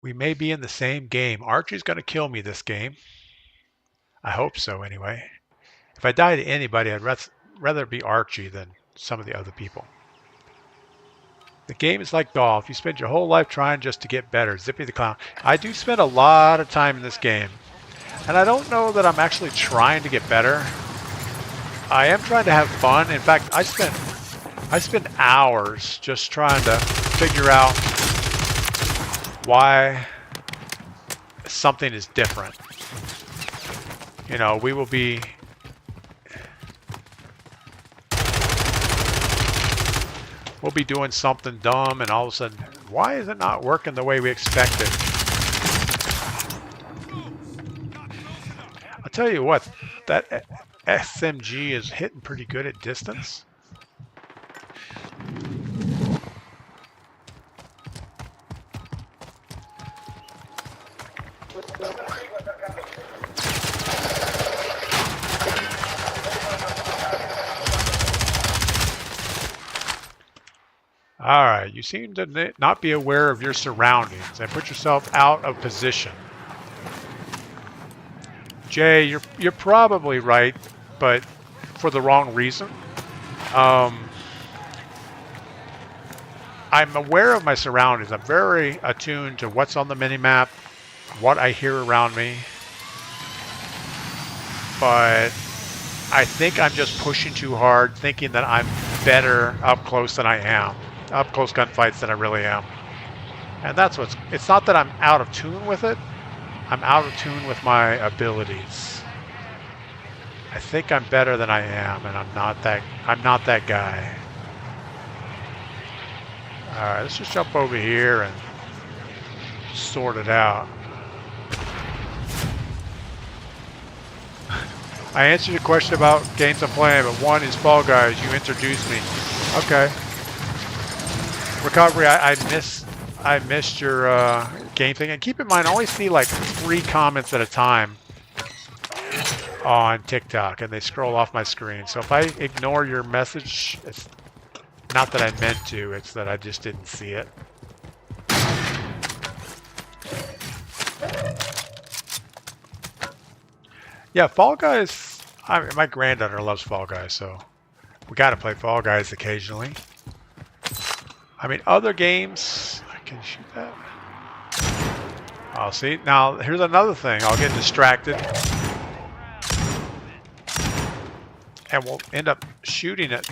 We may be in the same game. Archie's going to kill me this game. I hope so, anyway. If I die to anybody, I'd rather be Archie than some of the other people. The game is like golf. You spend your whole life trying just to get better. Zippy the Clown. I do spend a lot of time in this game. And I don't know that I'm actually trying to get better. I am trying to have fun. In fact, I spend hours just trying to figure out why something is different. You know, we will be... we'll be doing something dumb, and all of a sudden, why is it not working the way we expected? I'll tell you what, that SMG is hitting pretty good at distance. All right, you seem to not be aware of your surroundings and put yourself out of position. Jay, you're probably right, but for the wrong reason. I'm aware of my surroundings. I'm very attuned to what's on the minimap, what I hear around me. But I think I'm just pushing too hard, thinking that I'm better up close than I am. Up close gunfights than I really am. And that's it's not that I'm out of tune with it. I'm out of tune with my abilities. I think I'm better than I am, and I'm not that guy. Alright, let's just jump over here and sort it out. I answered your question about games I'm playing, but one is Fall Guys. You introduced me. Okay. Recovery, I missed your game thing. And keep in mind, I only see like 3 comments at a time on TikTok, and they scroll off my screen. So if I ignore your message, it's not that I meant to, it's that I just didn't see it. Yeah, Fall Guys, my granddaughter loves Fall Guys, so we got to play Fall Guys occasionally. I mean, other games, I can shoot that. Oh, see, now here's another thing. I'll get distracted, and we'll end up shooting at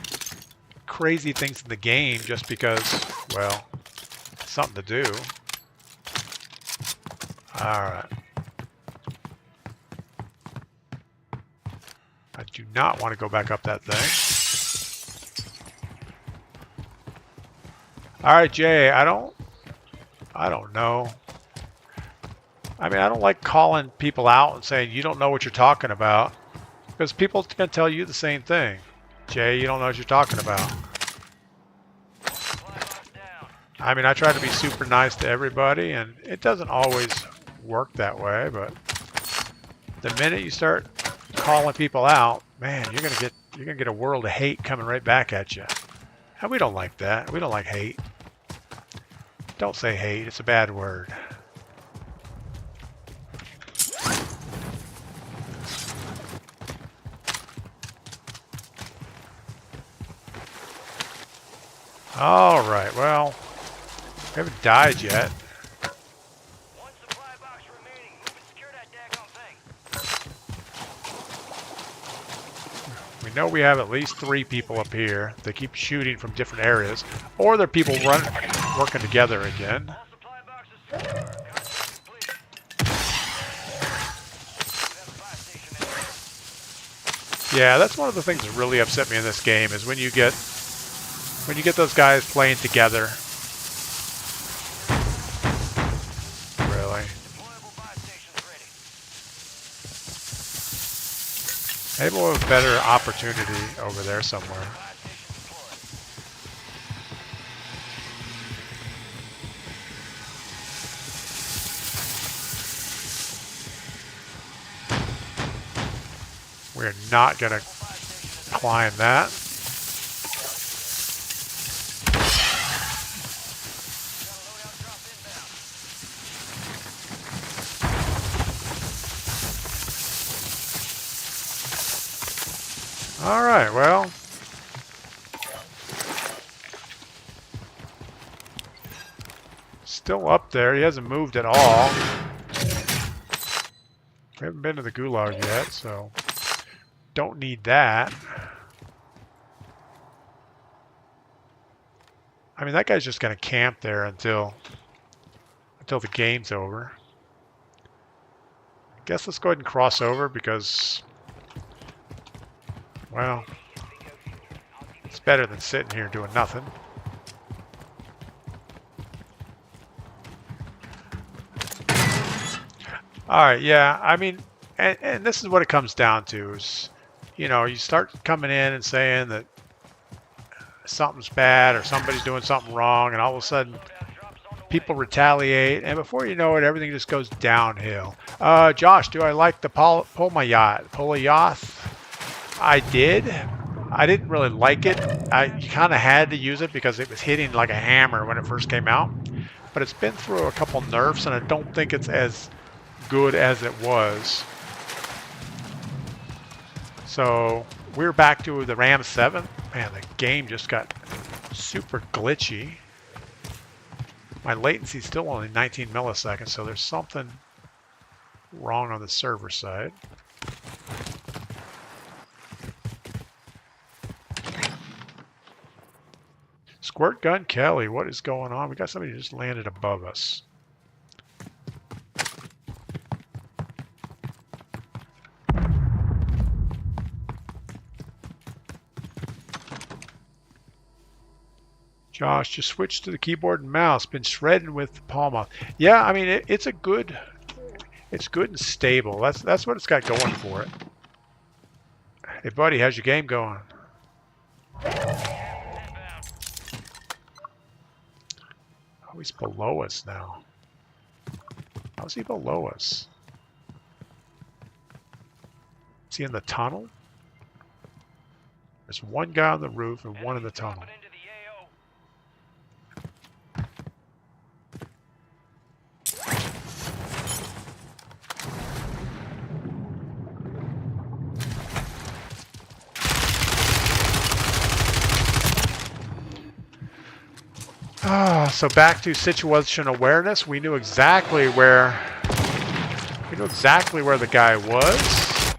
crazy things in the game just because, well, it's something to do. All right. I do not want to go back up that thing. All right, Jay, I don't know. I mean, I don't like calling people out and saying, you don't know what you're talking about. Because people can tell you the same thing. Jay, you don't know what you're talking about. I mean, I try to be super nice to everybody, and it doesn't always work that way, but the minute you start calling people out, man, you're gonna get a world of hate coming right back at you. And we don't like that. We don't like hate. Don't say hate. It's a bad word. All right. Well, we haven't died yet. One supply box remaining. Move and secure that daggone thing. We know we have at least 3 people up here. They keep shooting from different areas, or they're people working together again. All supply boxes secure. Contract complete. Fire station Yeah, that's one of the things that really upset me in this game is when you get those guys playing together. Really. deployable buy stations ready. Maybe we'll have a better opportunity over there somewhere. Buy station deployed. We're not going to climb that. All right, well. Still up there. He hasn't moved at all. We haven't been to the gulag yet, so don't need that. I mean, that guy's just going to camp there until the game's over. I guess let's go ahead and cross over because, well, it's better than sitting here doing nothing. All right, yeah. I mean, and this is what it comes down to is, you know, you start coming in and saying that something's bad or somebody's doing something wrong, and all of a sudden people retaliate, and before you know it, everything just goes downhill. Josh, do I like the Poliath? I did. I didn't really like it. I kind of had to use it because it was hitting like a hammer when it first came out. But it's been through a couple nerfs, and I don't think it's as good as it was. So we're back to the Ram 7. Man, the game just got super glitchy. My latency is still only 19 milliseconds, so there's something wrong on the server side. Squirt Gun Kelly, what is going on? We got somebody who just landed above us. Josh, just switch to the keyboard and mouse. Been shredding with the palm off. Yeah, I mean it's good and stable. That's what it's got going for it. Hey buddy, how's your game going? Oh, he's below us now. How's he below us? Is he in the tunnel? There's one guy on the roof and one in the tunnel. So back to situation awareness. We knew exactly where the guy was.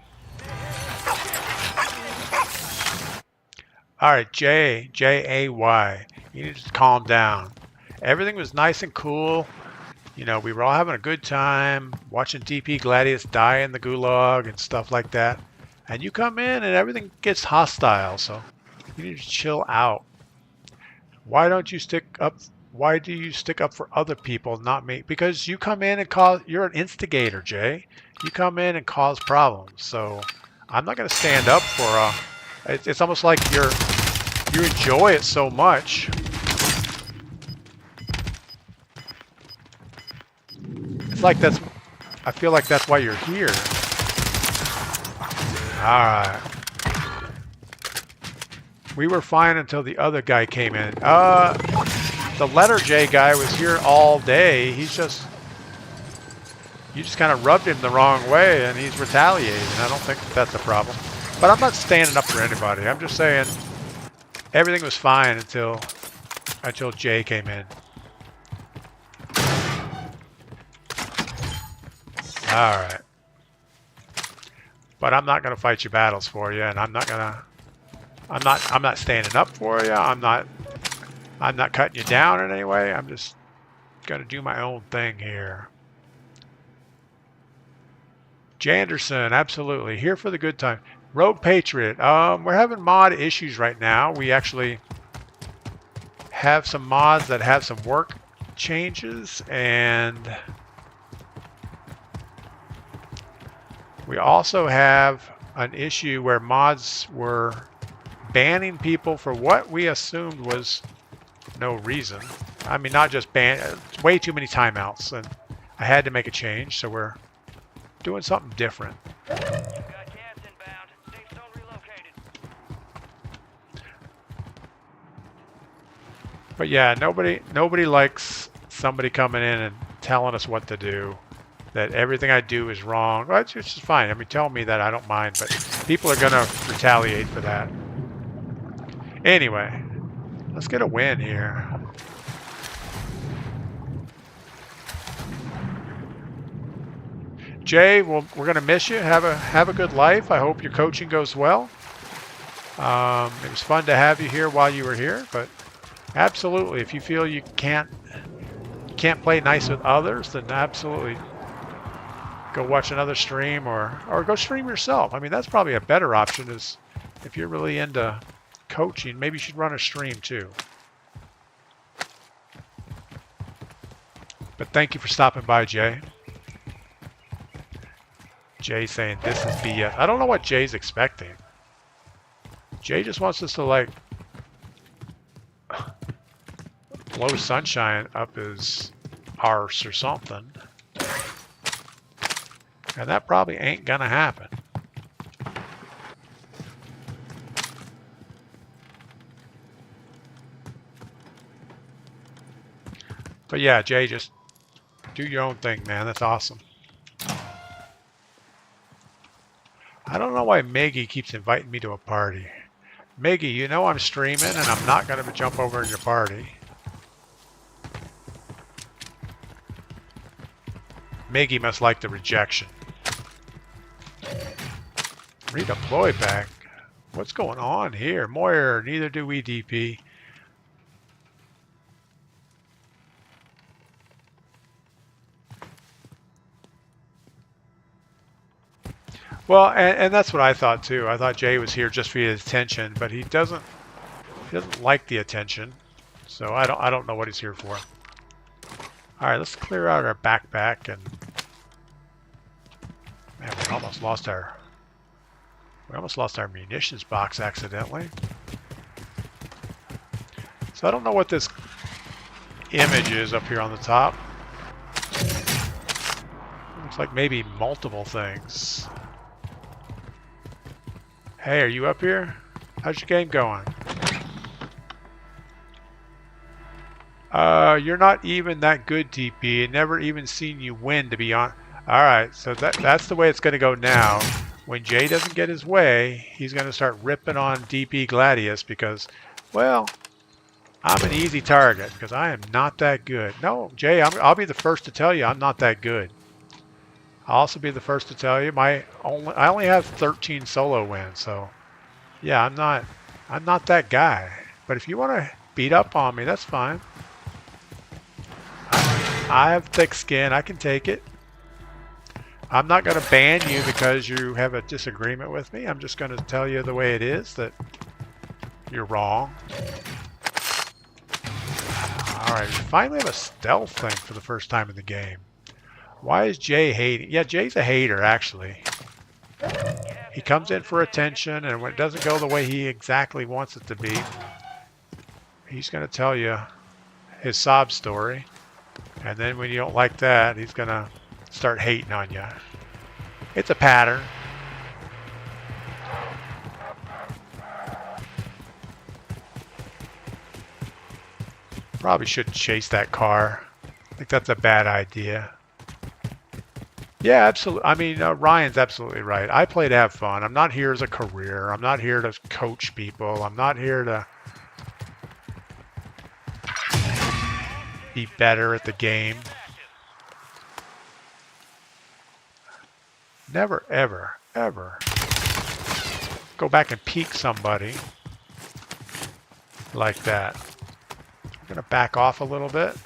All right, J-A-Y. You need to calm down. Everything was nice and cool. You know, we were all having a good time watching DPGladius die in the gulag and stuff like that. And you come in and everything gets hostile. So you need to chill out. Why don't you stick up? Why do you stick up for other people, not me? Because you come in and cause. You're an instigator, Jay. You come in and cause problems. So I'm not going to stand up for. It's almost like you enjoy it so much. It's like that's. I feel like that's why you're here. All right. We were fine until the other guy came in. The letter J guy was here all day. You just kind of rubbed him the wrong way, and he's retaliating. I don't think that's a problem. But I'm not standing up for anybody. I'm just saying everything was fine until Jay came in. All right. But I'm not going to fight your battles for you, and I'm not standing up for you. I'm not cutting you down in any way. I'm just going to do my own thing here. Janderson, absolutely. Here for the good time. Rogue Patriot. We're having mod issues right now. We actually have some mods that have some work changes, and we also have an issue where mods were banning people for what we assumed was no reason. I mean, not just ban, way too many timeouts, and I had to make a change, so we're doing something different. But yeah, nobody likes somebody coming in and telling us what to do, that everything I do is wrong. Well, it's just fine. I mean, tell me that, I don't mind, but people are going to retaliate for that. Anyway, let's get a win here. Jay, we're going to miss you. Have a good life. I hope your coaching goes well. It was fun to have you here while you were here, but absolutely, if you feel you can't play nice with others, then absolutely go watch another stream or go stream yourself. I mean, that's probably a better option, is if you're really into coaching, maybe you should run a stream too. But thank you for stopping by, Jay. Jay saying this is BS. I don't know what Jay's expecting. Jay just wants us to like blow sunshine up his arse or something. And that probably ain't gonna happen. But yeah, Jay, just do your own thing, man. That's awesome. I don't know why Maggie keeps inviting me to a party. Maggie, you know I'm streaming and I'm not going to jump over in your party. Maggie must like the rejection. Redeploy back. What's going on here? Moyer, neither do we, DP. Well, and that's what I thought too. I thought Jay was here just for his attention, but he doesn't like the attention. So I don't know what he's here for. All right, let's clear out our backpack and man, we almost lost our munitions box accidentally. So I don't know what this image is up here on the top. Looks like maybe multiple things. Hey, are you up here? How's your game going? You're not even that good, TP. I've never even seen you win, to be honest. Alright, so that's the way it's going to go now. When Jay doesn't get his way, he's going to start ripping on DPGladius because, well, I'm an easy target because I am not that good. No, Jay, I'll be the first to tell you I'm not that good. I'll also be the first to tell you I only have 13 solo wins, so yeah, I'm not that guy. But if you want to beat up on me, that's fine. I have thick skin. I can take it. I'm not going to ban you because you have a disagreement with me. I'm just going to tell you the way it is that you're wrong. All right, we finally have a stealth thing for the first time in the game. Why is Jay hating? Yeah, Jay's a hater, actually. He comes in for attention, and when it doesn't go the way he exactly wants it to be, he's going to tell you his sob story. And then when you don't like that, he's going to start hating on you. It's a pattern. Probably shouldn't chase that car. I think that's a bad idea. Yeah, absolutely. I mean, Ryan's absolutely right. I play to have fun. I'm not here as a career. I'm not here to coach people. I'm not here to be better at the game. Never, ever, ever go back and peek somebody like that. I'm going to back off a little bit.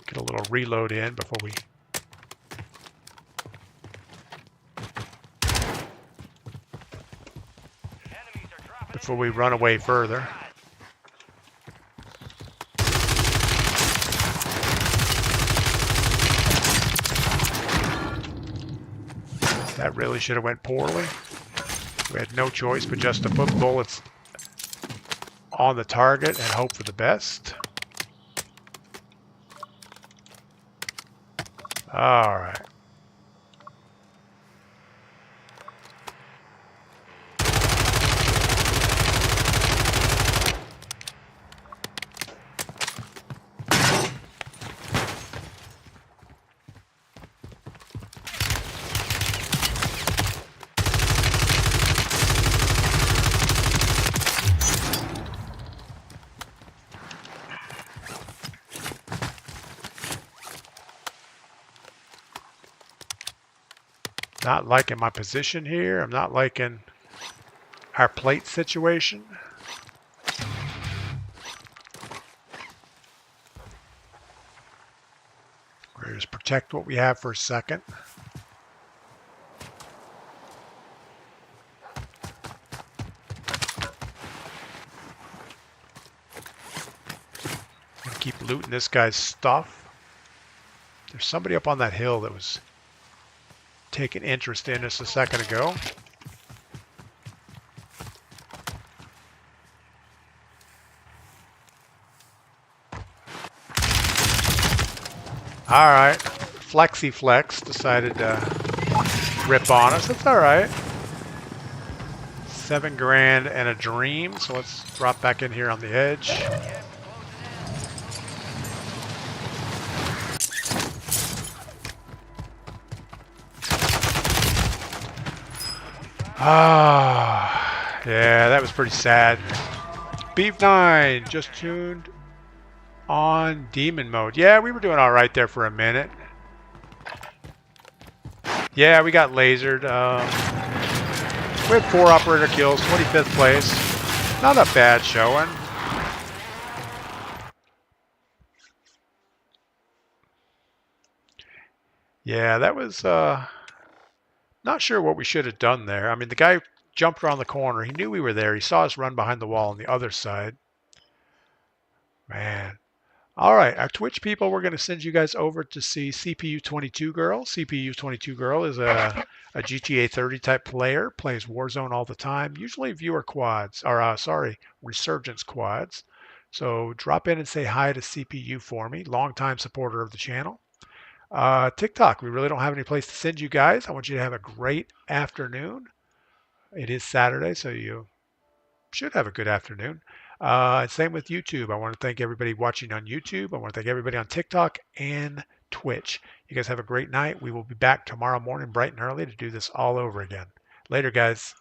Get a little reload in before we run away further. That really should have went poorly. We had no choice but just to put bullets on the target and hope for the best. All right. Not liking my position here. I'm not liking our plate situation. protect what we have for a second. Gonna keep looting this guy's stuff. There's somebody up on that hill that was taking interest in us a second ago. All right, Flexi Flex decided to rip on us. That's all right. $7 grand and a dream. So let's drop back in here on the edge. Ah, yeah, that was pretty sad. Beef 9 just tuned on demon mode. Yeah, we were doing all right there for a minute. Yeah, we got lasered. We had 4 operator kills, 25th place. Not a bad showing. Yeah, that was not sure what we should have done there. I mean, the guy jumped around the corner. He knew we were there. He saw us run behind the wall on the other side. Man. All right, our Twitch people, we're going to send you guys over to see CPU 22 Girl. CPU 22 Girl is a GTA 30 type player, plays Warzone all the time, usually viewer quads, or resurgence quads. So drop in and say hi to CPU for me, longtime supporter of the channel. TikTok, we really don't have any place to send you guys. I want you to have a great afternoon. It is Saturday, so you should have a good afternoon. Same with YouTube. I want to thank everybody watching on YouTube. I want to thank everybody on TikTok and Twitch. You guys have a great night. We will be back tomorrow morning bright and early to do this all over again. Later, guys.